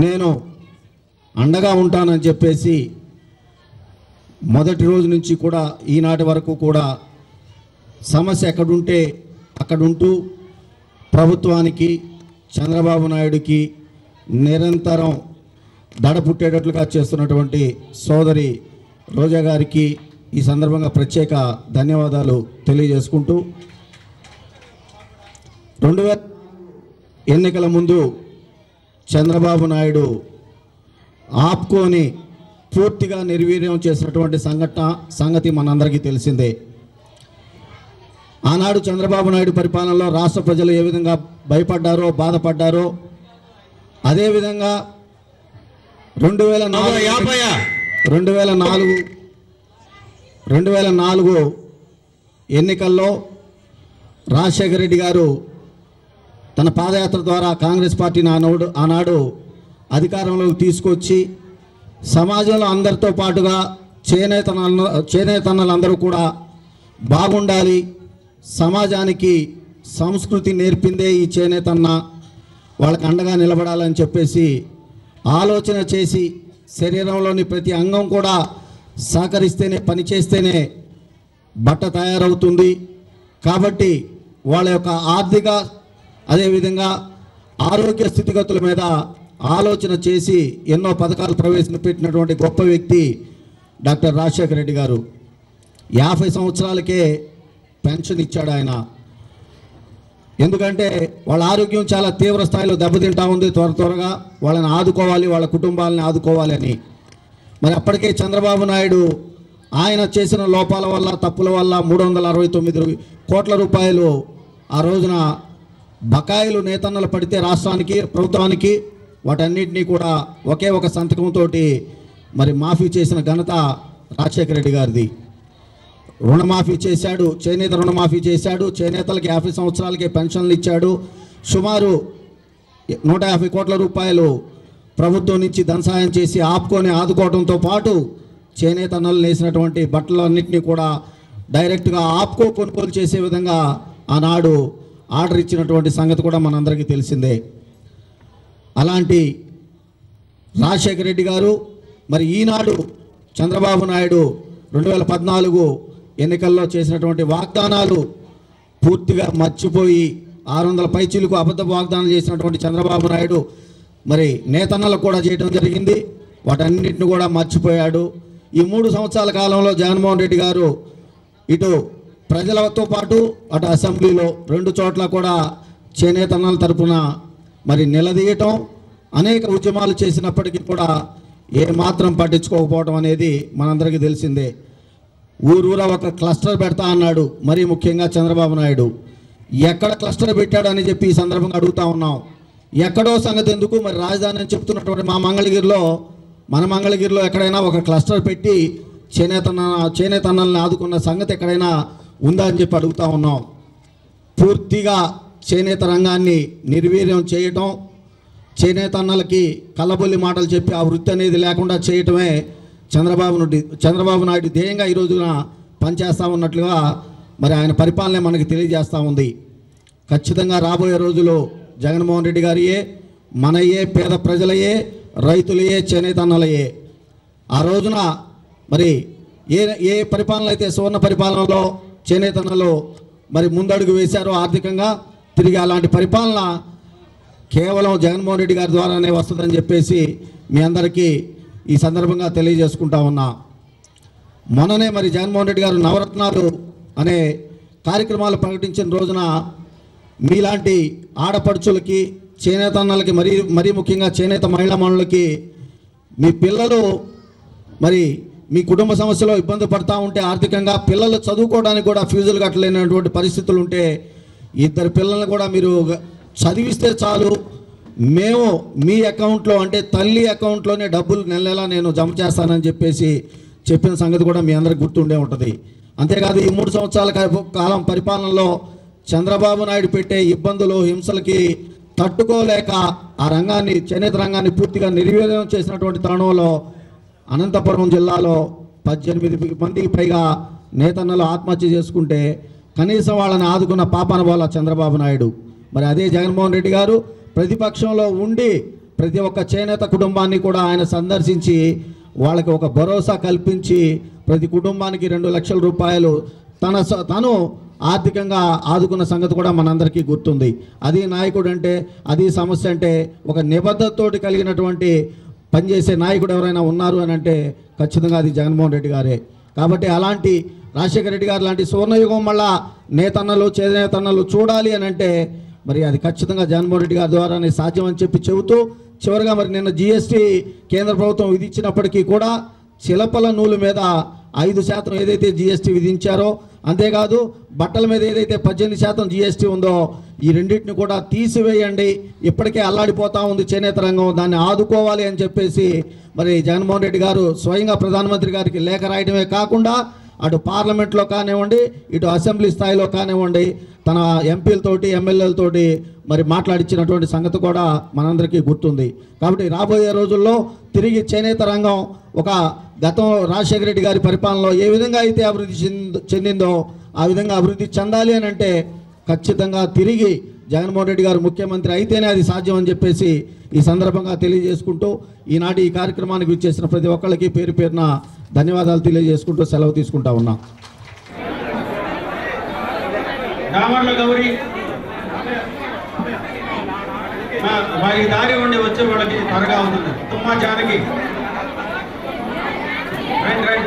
నేను అండగా ఉంటానని చెప్పేసి మొదటి రోజు నుంచి కూడా ఈనాటి వరకు కూడా సమస్య ఎక్కడుంటే అక్కడుంటూ ప్రభుత్వానికి చంద్రబాబు నాయుడికి నిరంతరం దడ పుట్టేటట్లుగా చేస్తున్నటువంటి సోదరి రోజా గారికి ఈ సందర్భంగా ప్రత్యేక ధన్యవాదాలు తెలియజేసుకుంటూ 2000 ఎన్నికల ముందు చంద్రబాబు నాయుడు ఆప్కోని పూర్తిగా నిర్వీర్యం చేసినటువంటి సంగతి మనందరికీ తెలిసిందే. ఆనాడు చంద్రబాబు నాయుడు పరిపాలనలో రాష్ట్ర ప్రజలు ఏ విధంగా భయపడ్డారో, బాధపడ్డారో, అదేవిధంగా 2004 ఎన్నికల్లో రాజశేఖర రెడ్డి గారు తన పాదయాత్ర ద్వారా కాంగ్రెస్ పార్టీని ఆనాడు అధికారంలోకి తీసుకొచ్చి సమాజంలో అందరితో పాటుగా చేనేతన్నలందరూ కూడా బాగుండాలి, సమాజానికి సంస్కృతి నేర్పిందే ఈ చేనేతన్న, వాళ్ళకి అండగా నిలబడాలని చెప్పేసి ఆలోచన చేసి శరీరంలోని ప్రతి అంగం కూడా సహకరిస్తేనే, పనిచేస్తేనే బట్ట తయారవుతుంది. కాబట్టి వాళ్ళ యొక్క ఆర్థిక అదేవిధంగా ఆరోగ్య స్థితిగతుల మీద ఆలోచన చేసి ఎన్నో పథకాలు ప్రవేశపెట్టినటువంటి గొప్ప వ్యక్తి డాక్టర్ రాజశేఖర రెడ్డి గారు. 50 సంవత్సరాలకే పెన్షన్ ఇచ్చాడు ఆయన. ఎందుకంటే వాళ్ళ ఆరోగ్యం చాలా తీవ్ర స్థాయిలో దెబ్బతింటా ఉంది. త్వరగా వాళ్ళని ఆదుకోవాలి, వాళ్ళ కుటుంబాలని ఆదుకోవాలి అని. మరి అప్పటికే చంద్రబాబు నాయుడు ఆయన చేసిన లోపాల వల్ల, తప్పుల వల్ల 369 కోట్ల రూపాయలు ఆ రోజున బకాయిలు నేతన్నలు పడితే రాష్ట్రానికి, ప్రభుత్వానికి వాటన్నిటినీ కూడా ఒకే ఒక సంతకంతో మరి మాఫీ చేసిన ఘనత రాజశేఖర రెడ్డి గారిది. రుణమాఫీ చేశాడు, చేనేత రుణమాఫీ చేశాడు, చేనేతలకి 50 సంవత్సరాలకే పెన్షన్లు ఇచ్చాడు. సుమారు 150 కోట్ల రూపాయలు ప్రభుత్వం నుంచి ధనసాయం చేసి ఆదుకోవడంతో పాటు చేనేతన్నలు నేసినటువంటి బట్టలన్నింటినీ కూడా డైరెక్ట్గా ఆప్కో కొనుగోలు చేసే విధంగా ఆనాడు ఆర్డర్ ఇచ్చినటువంటి సంగతి కూడా మనందరికీ తెలిసిందే. అలాంటి రాజశేఖర రెడ్డి గారు మరి ఈనాడు చంద్రబాబు నాయుడు 2014 ఎన్నికల్లో చేసినటువంటి వాగ్దానాలు పూర్తిగా మర్చిపోయి 600 పైచీలకు అబద్ధ వాగ్దానం చేసినటువంటి చంద్రబాబు నాయుడు మరి నేతన్నలకు కూడా చేయడం జరిగింది. వాటన్నిటిని కూడా మర్చిపోయాడు. ఈ 3 సంవత్సరాల కాలంలో జగన్మోహన్ రెడ్డి గారు ఇటు ప్రజలతో పాటు అటు అసెంబ్లీలో 2 చోట్ల కూడా చేనేతన్నల తరపున మరి నిలదీయటం, అనేక ఉద్యమాలు చేసినప్పటికీ కూడా ఏమాత్రం పట్టించుకోకపోవడం అనేది మనందరికీ తెలిసిందే. ఊరూరా ఒక క్లస్టర్ పెడతా అన్నాడు. మరీ ముఖ్యంగా చంద్రబాబు నాయుడు ఎక్కడ క్లస్టర్ పెట్టాడు అని చెప్పి ఈ సందర్భంగా అడుగుతా ఉన్నాం. ఎక్కడో సంగతి ఎందుకు, మరి రాజధాని అని చెప్తున్నటువంటి మన మంగళగిరిలో ఎక్కడైనా ఒక క్లస్టర్ పెట్టి చేనేతన్నల్ని ఆదుకున్న సంగతి ఎక్కడైనా ఉందా అని చెప్పి అడుగుతా ఉన్నాం. పూర్తిగా చేనేత రంగాన్ని నిర్వీర్యం చేయటం, చేనేతన్నలకి కళ్ళబొల్లి మాటలు చెప్పి ఆ వృత్తి అనేది లేకుండా చేయటమే చంద్రబాబు నాయుడు ధ్యేయంగా ఈ రోజున పనిచేస్తూ ఉన్నట్లుగా మరి ఆయన పరిపాలన మనకి తెలియజేస్తూ ఉంది. ఖచ్చితంగా రాబోయే రోజుల్లో జగన్మోహన్ రెడ్డి గారియే, మనయే, పేద ప్రజలయే, రైతులయే, చేనేతన్నలయే. ఆ రోజున మరి ఏ పరిపాలన అయితే సువర్ణ పరిపాలనలో చేనేతన్నలు మరి ముందడుగు వేశారో ఆర్థికంగా, తిరిగి అలాంటి పరిపాలన కేవలం జగన్మోహన్ రెడ్డి గారి ద్వారానే వస్తుందని చెప్పేసి మీ అందరికీ ఈ సందర్భంగా తెలియజేసుకుంటా ఉన్నా. మొన్ననే మరి జగన్మోహన్ రెడ్డి గారు నవరత్నాలు అనే కార్యక్రమాలు ప్రకటించిన రోజున మీలాంటి ఆడపడుచులకి, చేనేతన్నలకి, మరీ ముఖ్యంగా చేనేత మహిళా మనులకి మీ పిల్లలు మరి మీ కుటుంబ సమస్యలో ఇబ్బంది పడతా ఉంటే ఆర్థికంగా పిల్లలు చదువుకోవడానికి కూడా ఫీజులు కట్టలేనటువంటి పరిస్థితులు ఉంటే 2 పిల్లల్ని కూడా మీరు చదివిస్తే చాలు, మేము మీ అకౌంట్లో అంటే తల్లి అకౌంట్లోనే డబ్బులు నెల నేను జమ చేస్తానని చెప్పేసి చెప్పిన సంగతి కూడా మీ అందరికి గుర్తుండే ఉంటుంది. అంతేకాదు ఈ 3 సంవత్సరాల కాలం పరిపాలనలో చంద్రబాబు నాయుడు పెట్టే ఇబ్బందులు, హింసలకి తట్టుకోలేక ఆ రంగాన్ని, చేనేత రంగాన్ని పూర్తిగా నిర్వీర్యం చేసినటువంటి తరుణంలో అనంతపురం జిల్లాలో 18 మందికి పైగా నేతన్నలు ఆత్మహత్య చేసుకుంటే కనీసం వాళ్ళని ఆదుకున్న పాపాన పోల చంద్రబాబు నాయుడు. మరి అదే జగన్మోహన్ రెడ్డి గారు ప్రతిపక్షంలో ఉండి ప్రతి ఒక్క చేనేత కుటుంబాన్ని కూడా ఆయన సందర్శించి వాళ్ళకి ఒక భరోసా కల్పించి ప్రతి కుటుంబానికి 2 లక్షల రూపాయలు తను ఆర్థికంగా ఆదుకున్న సంగతి కూడా మనందరికీ గుర్తుంది. అది నాయకుడు అంటే, అది సమస్య అంటే ఒక నిబద్ధతతోటి కలిగినటువంటి పనిచేసే నాయకుడు ఎవరైనా ఉన్నారు అని అంటే ఖచ్చితంగా అది జగన్మోహన్ రెడ్డి గారే. కాబట్టి అలాంటి రాజశేఖర రెడ్డి గారు లాంటి సువర్ణయుగం మళ్ళా నేతన్నలు, చేనేతన్నలు చూడాలి అని అంటే మరి అది ఖచ్చితంగా జగన్మోహన్ రెడ్డి గారి ద్వారానే సాధ్యం అని చెప్పి చెబుతూ, చివరిగా మరి నిన్న జీఎస్టీ కేంద్ర ప్రభుత్వం విధించినప్పటికీ కూడా చిలపల నూలు మీద 5% ఏదైతే జీఎస్టీ విధించారో అంతేకాదు బట్టల మీద ఏదైతే 18% GST ఉందో ఈ రెండింటిని కూడా తీసివేయండి, ఇప్పటికే అల్లాడిపోతూ ఉంది చేనేత రంగం, దాన్ని ఆదుకోవాలి అని చెప్పేసి మరి జగన్మోహన్ రెడ్డి గారు స్వయంగా ప్రధానమంత్రి గారికి లేఖ రాయడమే కాకుండా అటు పార్లమెంట్లో కానివ్వండి, ఇటు అసెంబ్లీ స్థాయిలో కానివ్వండి, తన ఎంపీలతోటి ఎమ్మెల్యేలతోటి మరి మాట్లాడించినటువంటి సంగతి కూడా మనందరికీ గుర్తుంది. కాబట్టి రాబోయే రోజుల్లో తిరిగి చేనేత రంగం ఒక గతం రాజశేఖర రెడ్డి గారి పరిపాలనలో ఏ విధంగా అయితే అభివృద్ధి చెందిందో ఆ విధంగా అభివృద్ధి చెందాలి అని అంటే ఖచ్చితంగా తిరిగి జగన్మోహన్ రెడ్డి గారు ముఖ్యమంత్రి అయితేనే అది సాధ్యం అని చెప్పేసి ఈ సందర్భంగా తెలియజేసుకుంటూ ఈనాటి ఈ కార్యక్రమానికి విచ్చేసిన ప్రతి ఒక్కళ్ళకి పేరు పేరున ధన్యవాదాలు తెలియజేసుకుంటూ సెలవు తీసుకుంటా ఉన్నాం. రామర్ల గౌరీ వారి దారి ఉండి వచ్చే వాళ్ళకి త్వరగా ఉంటుంది. తుమ్మా జానకి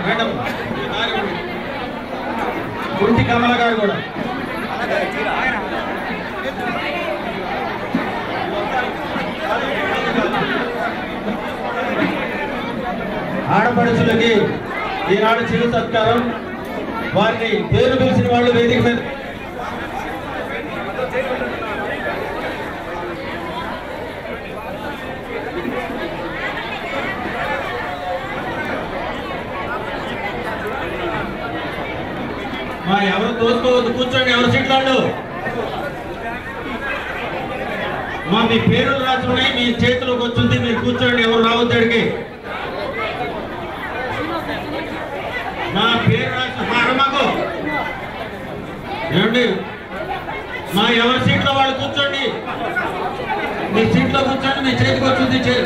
మేడం దారి ఉండి, గుంటి కమల గారు కూడా ఆడపడుచులకి ఈనాడు చిరు సత్కారం. వారిని పేరు పిలిచిన వాళ్ళు వేదిక మీద ఎవరు తోసుకోవద్దు, కూర్చోండి. ఎవరు సీట్లు మీ పేర్లు రాసుకున్నాయి, మీ చేతిలోకి వచ్చింది, మీరు కూర్చోండి. ఎవరు రావద్దడికి మా పేరు రాసి మాకు ఏమండి, ఎవరి సీట్లో వాళ్ళు కూర్చోండి. మీ సీట్లో కూర్చోండి, మీ చేతికి వచ్చింది.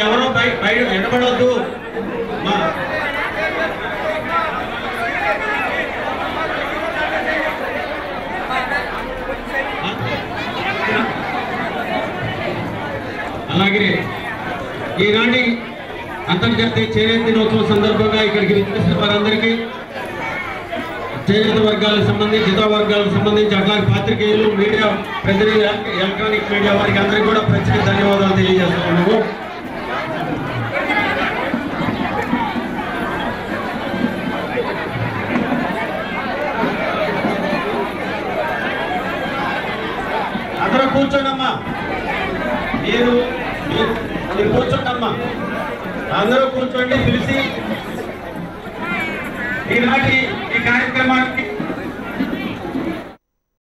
ఎవరో బయట ఎడబడొద్దు. అలాగే ఈనాటి అంతర్జాతీయ చేనేత దినోత్సవం సందర్భంగా ఇక్కడికి విచ్చేసిన వారందరికీ, చేనేత వర్గాలకు సంబంధించి, ఇతర వర్గాలకు సంబంధించి, అట్లాగే పాత్రికేయులు, మీడియా ప్రతినిధులు, ఎలక్ట్రానిక్ మీడియా వారికి అందరికీ కూడా ప్రత్యేక ధన్యవాదాలు తెలియజేస్తున్నాము. అందరూ కూర్చోండమ్మా, మీరు కూర్చోండమ్మా, అందరూ కూర్చోండి. పిలిచి ఈనాటి ఈ కార్యక్రమం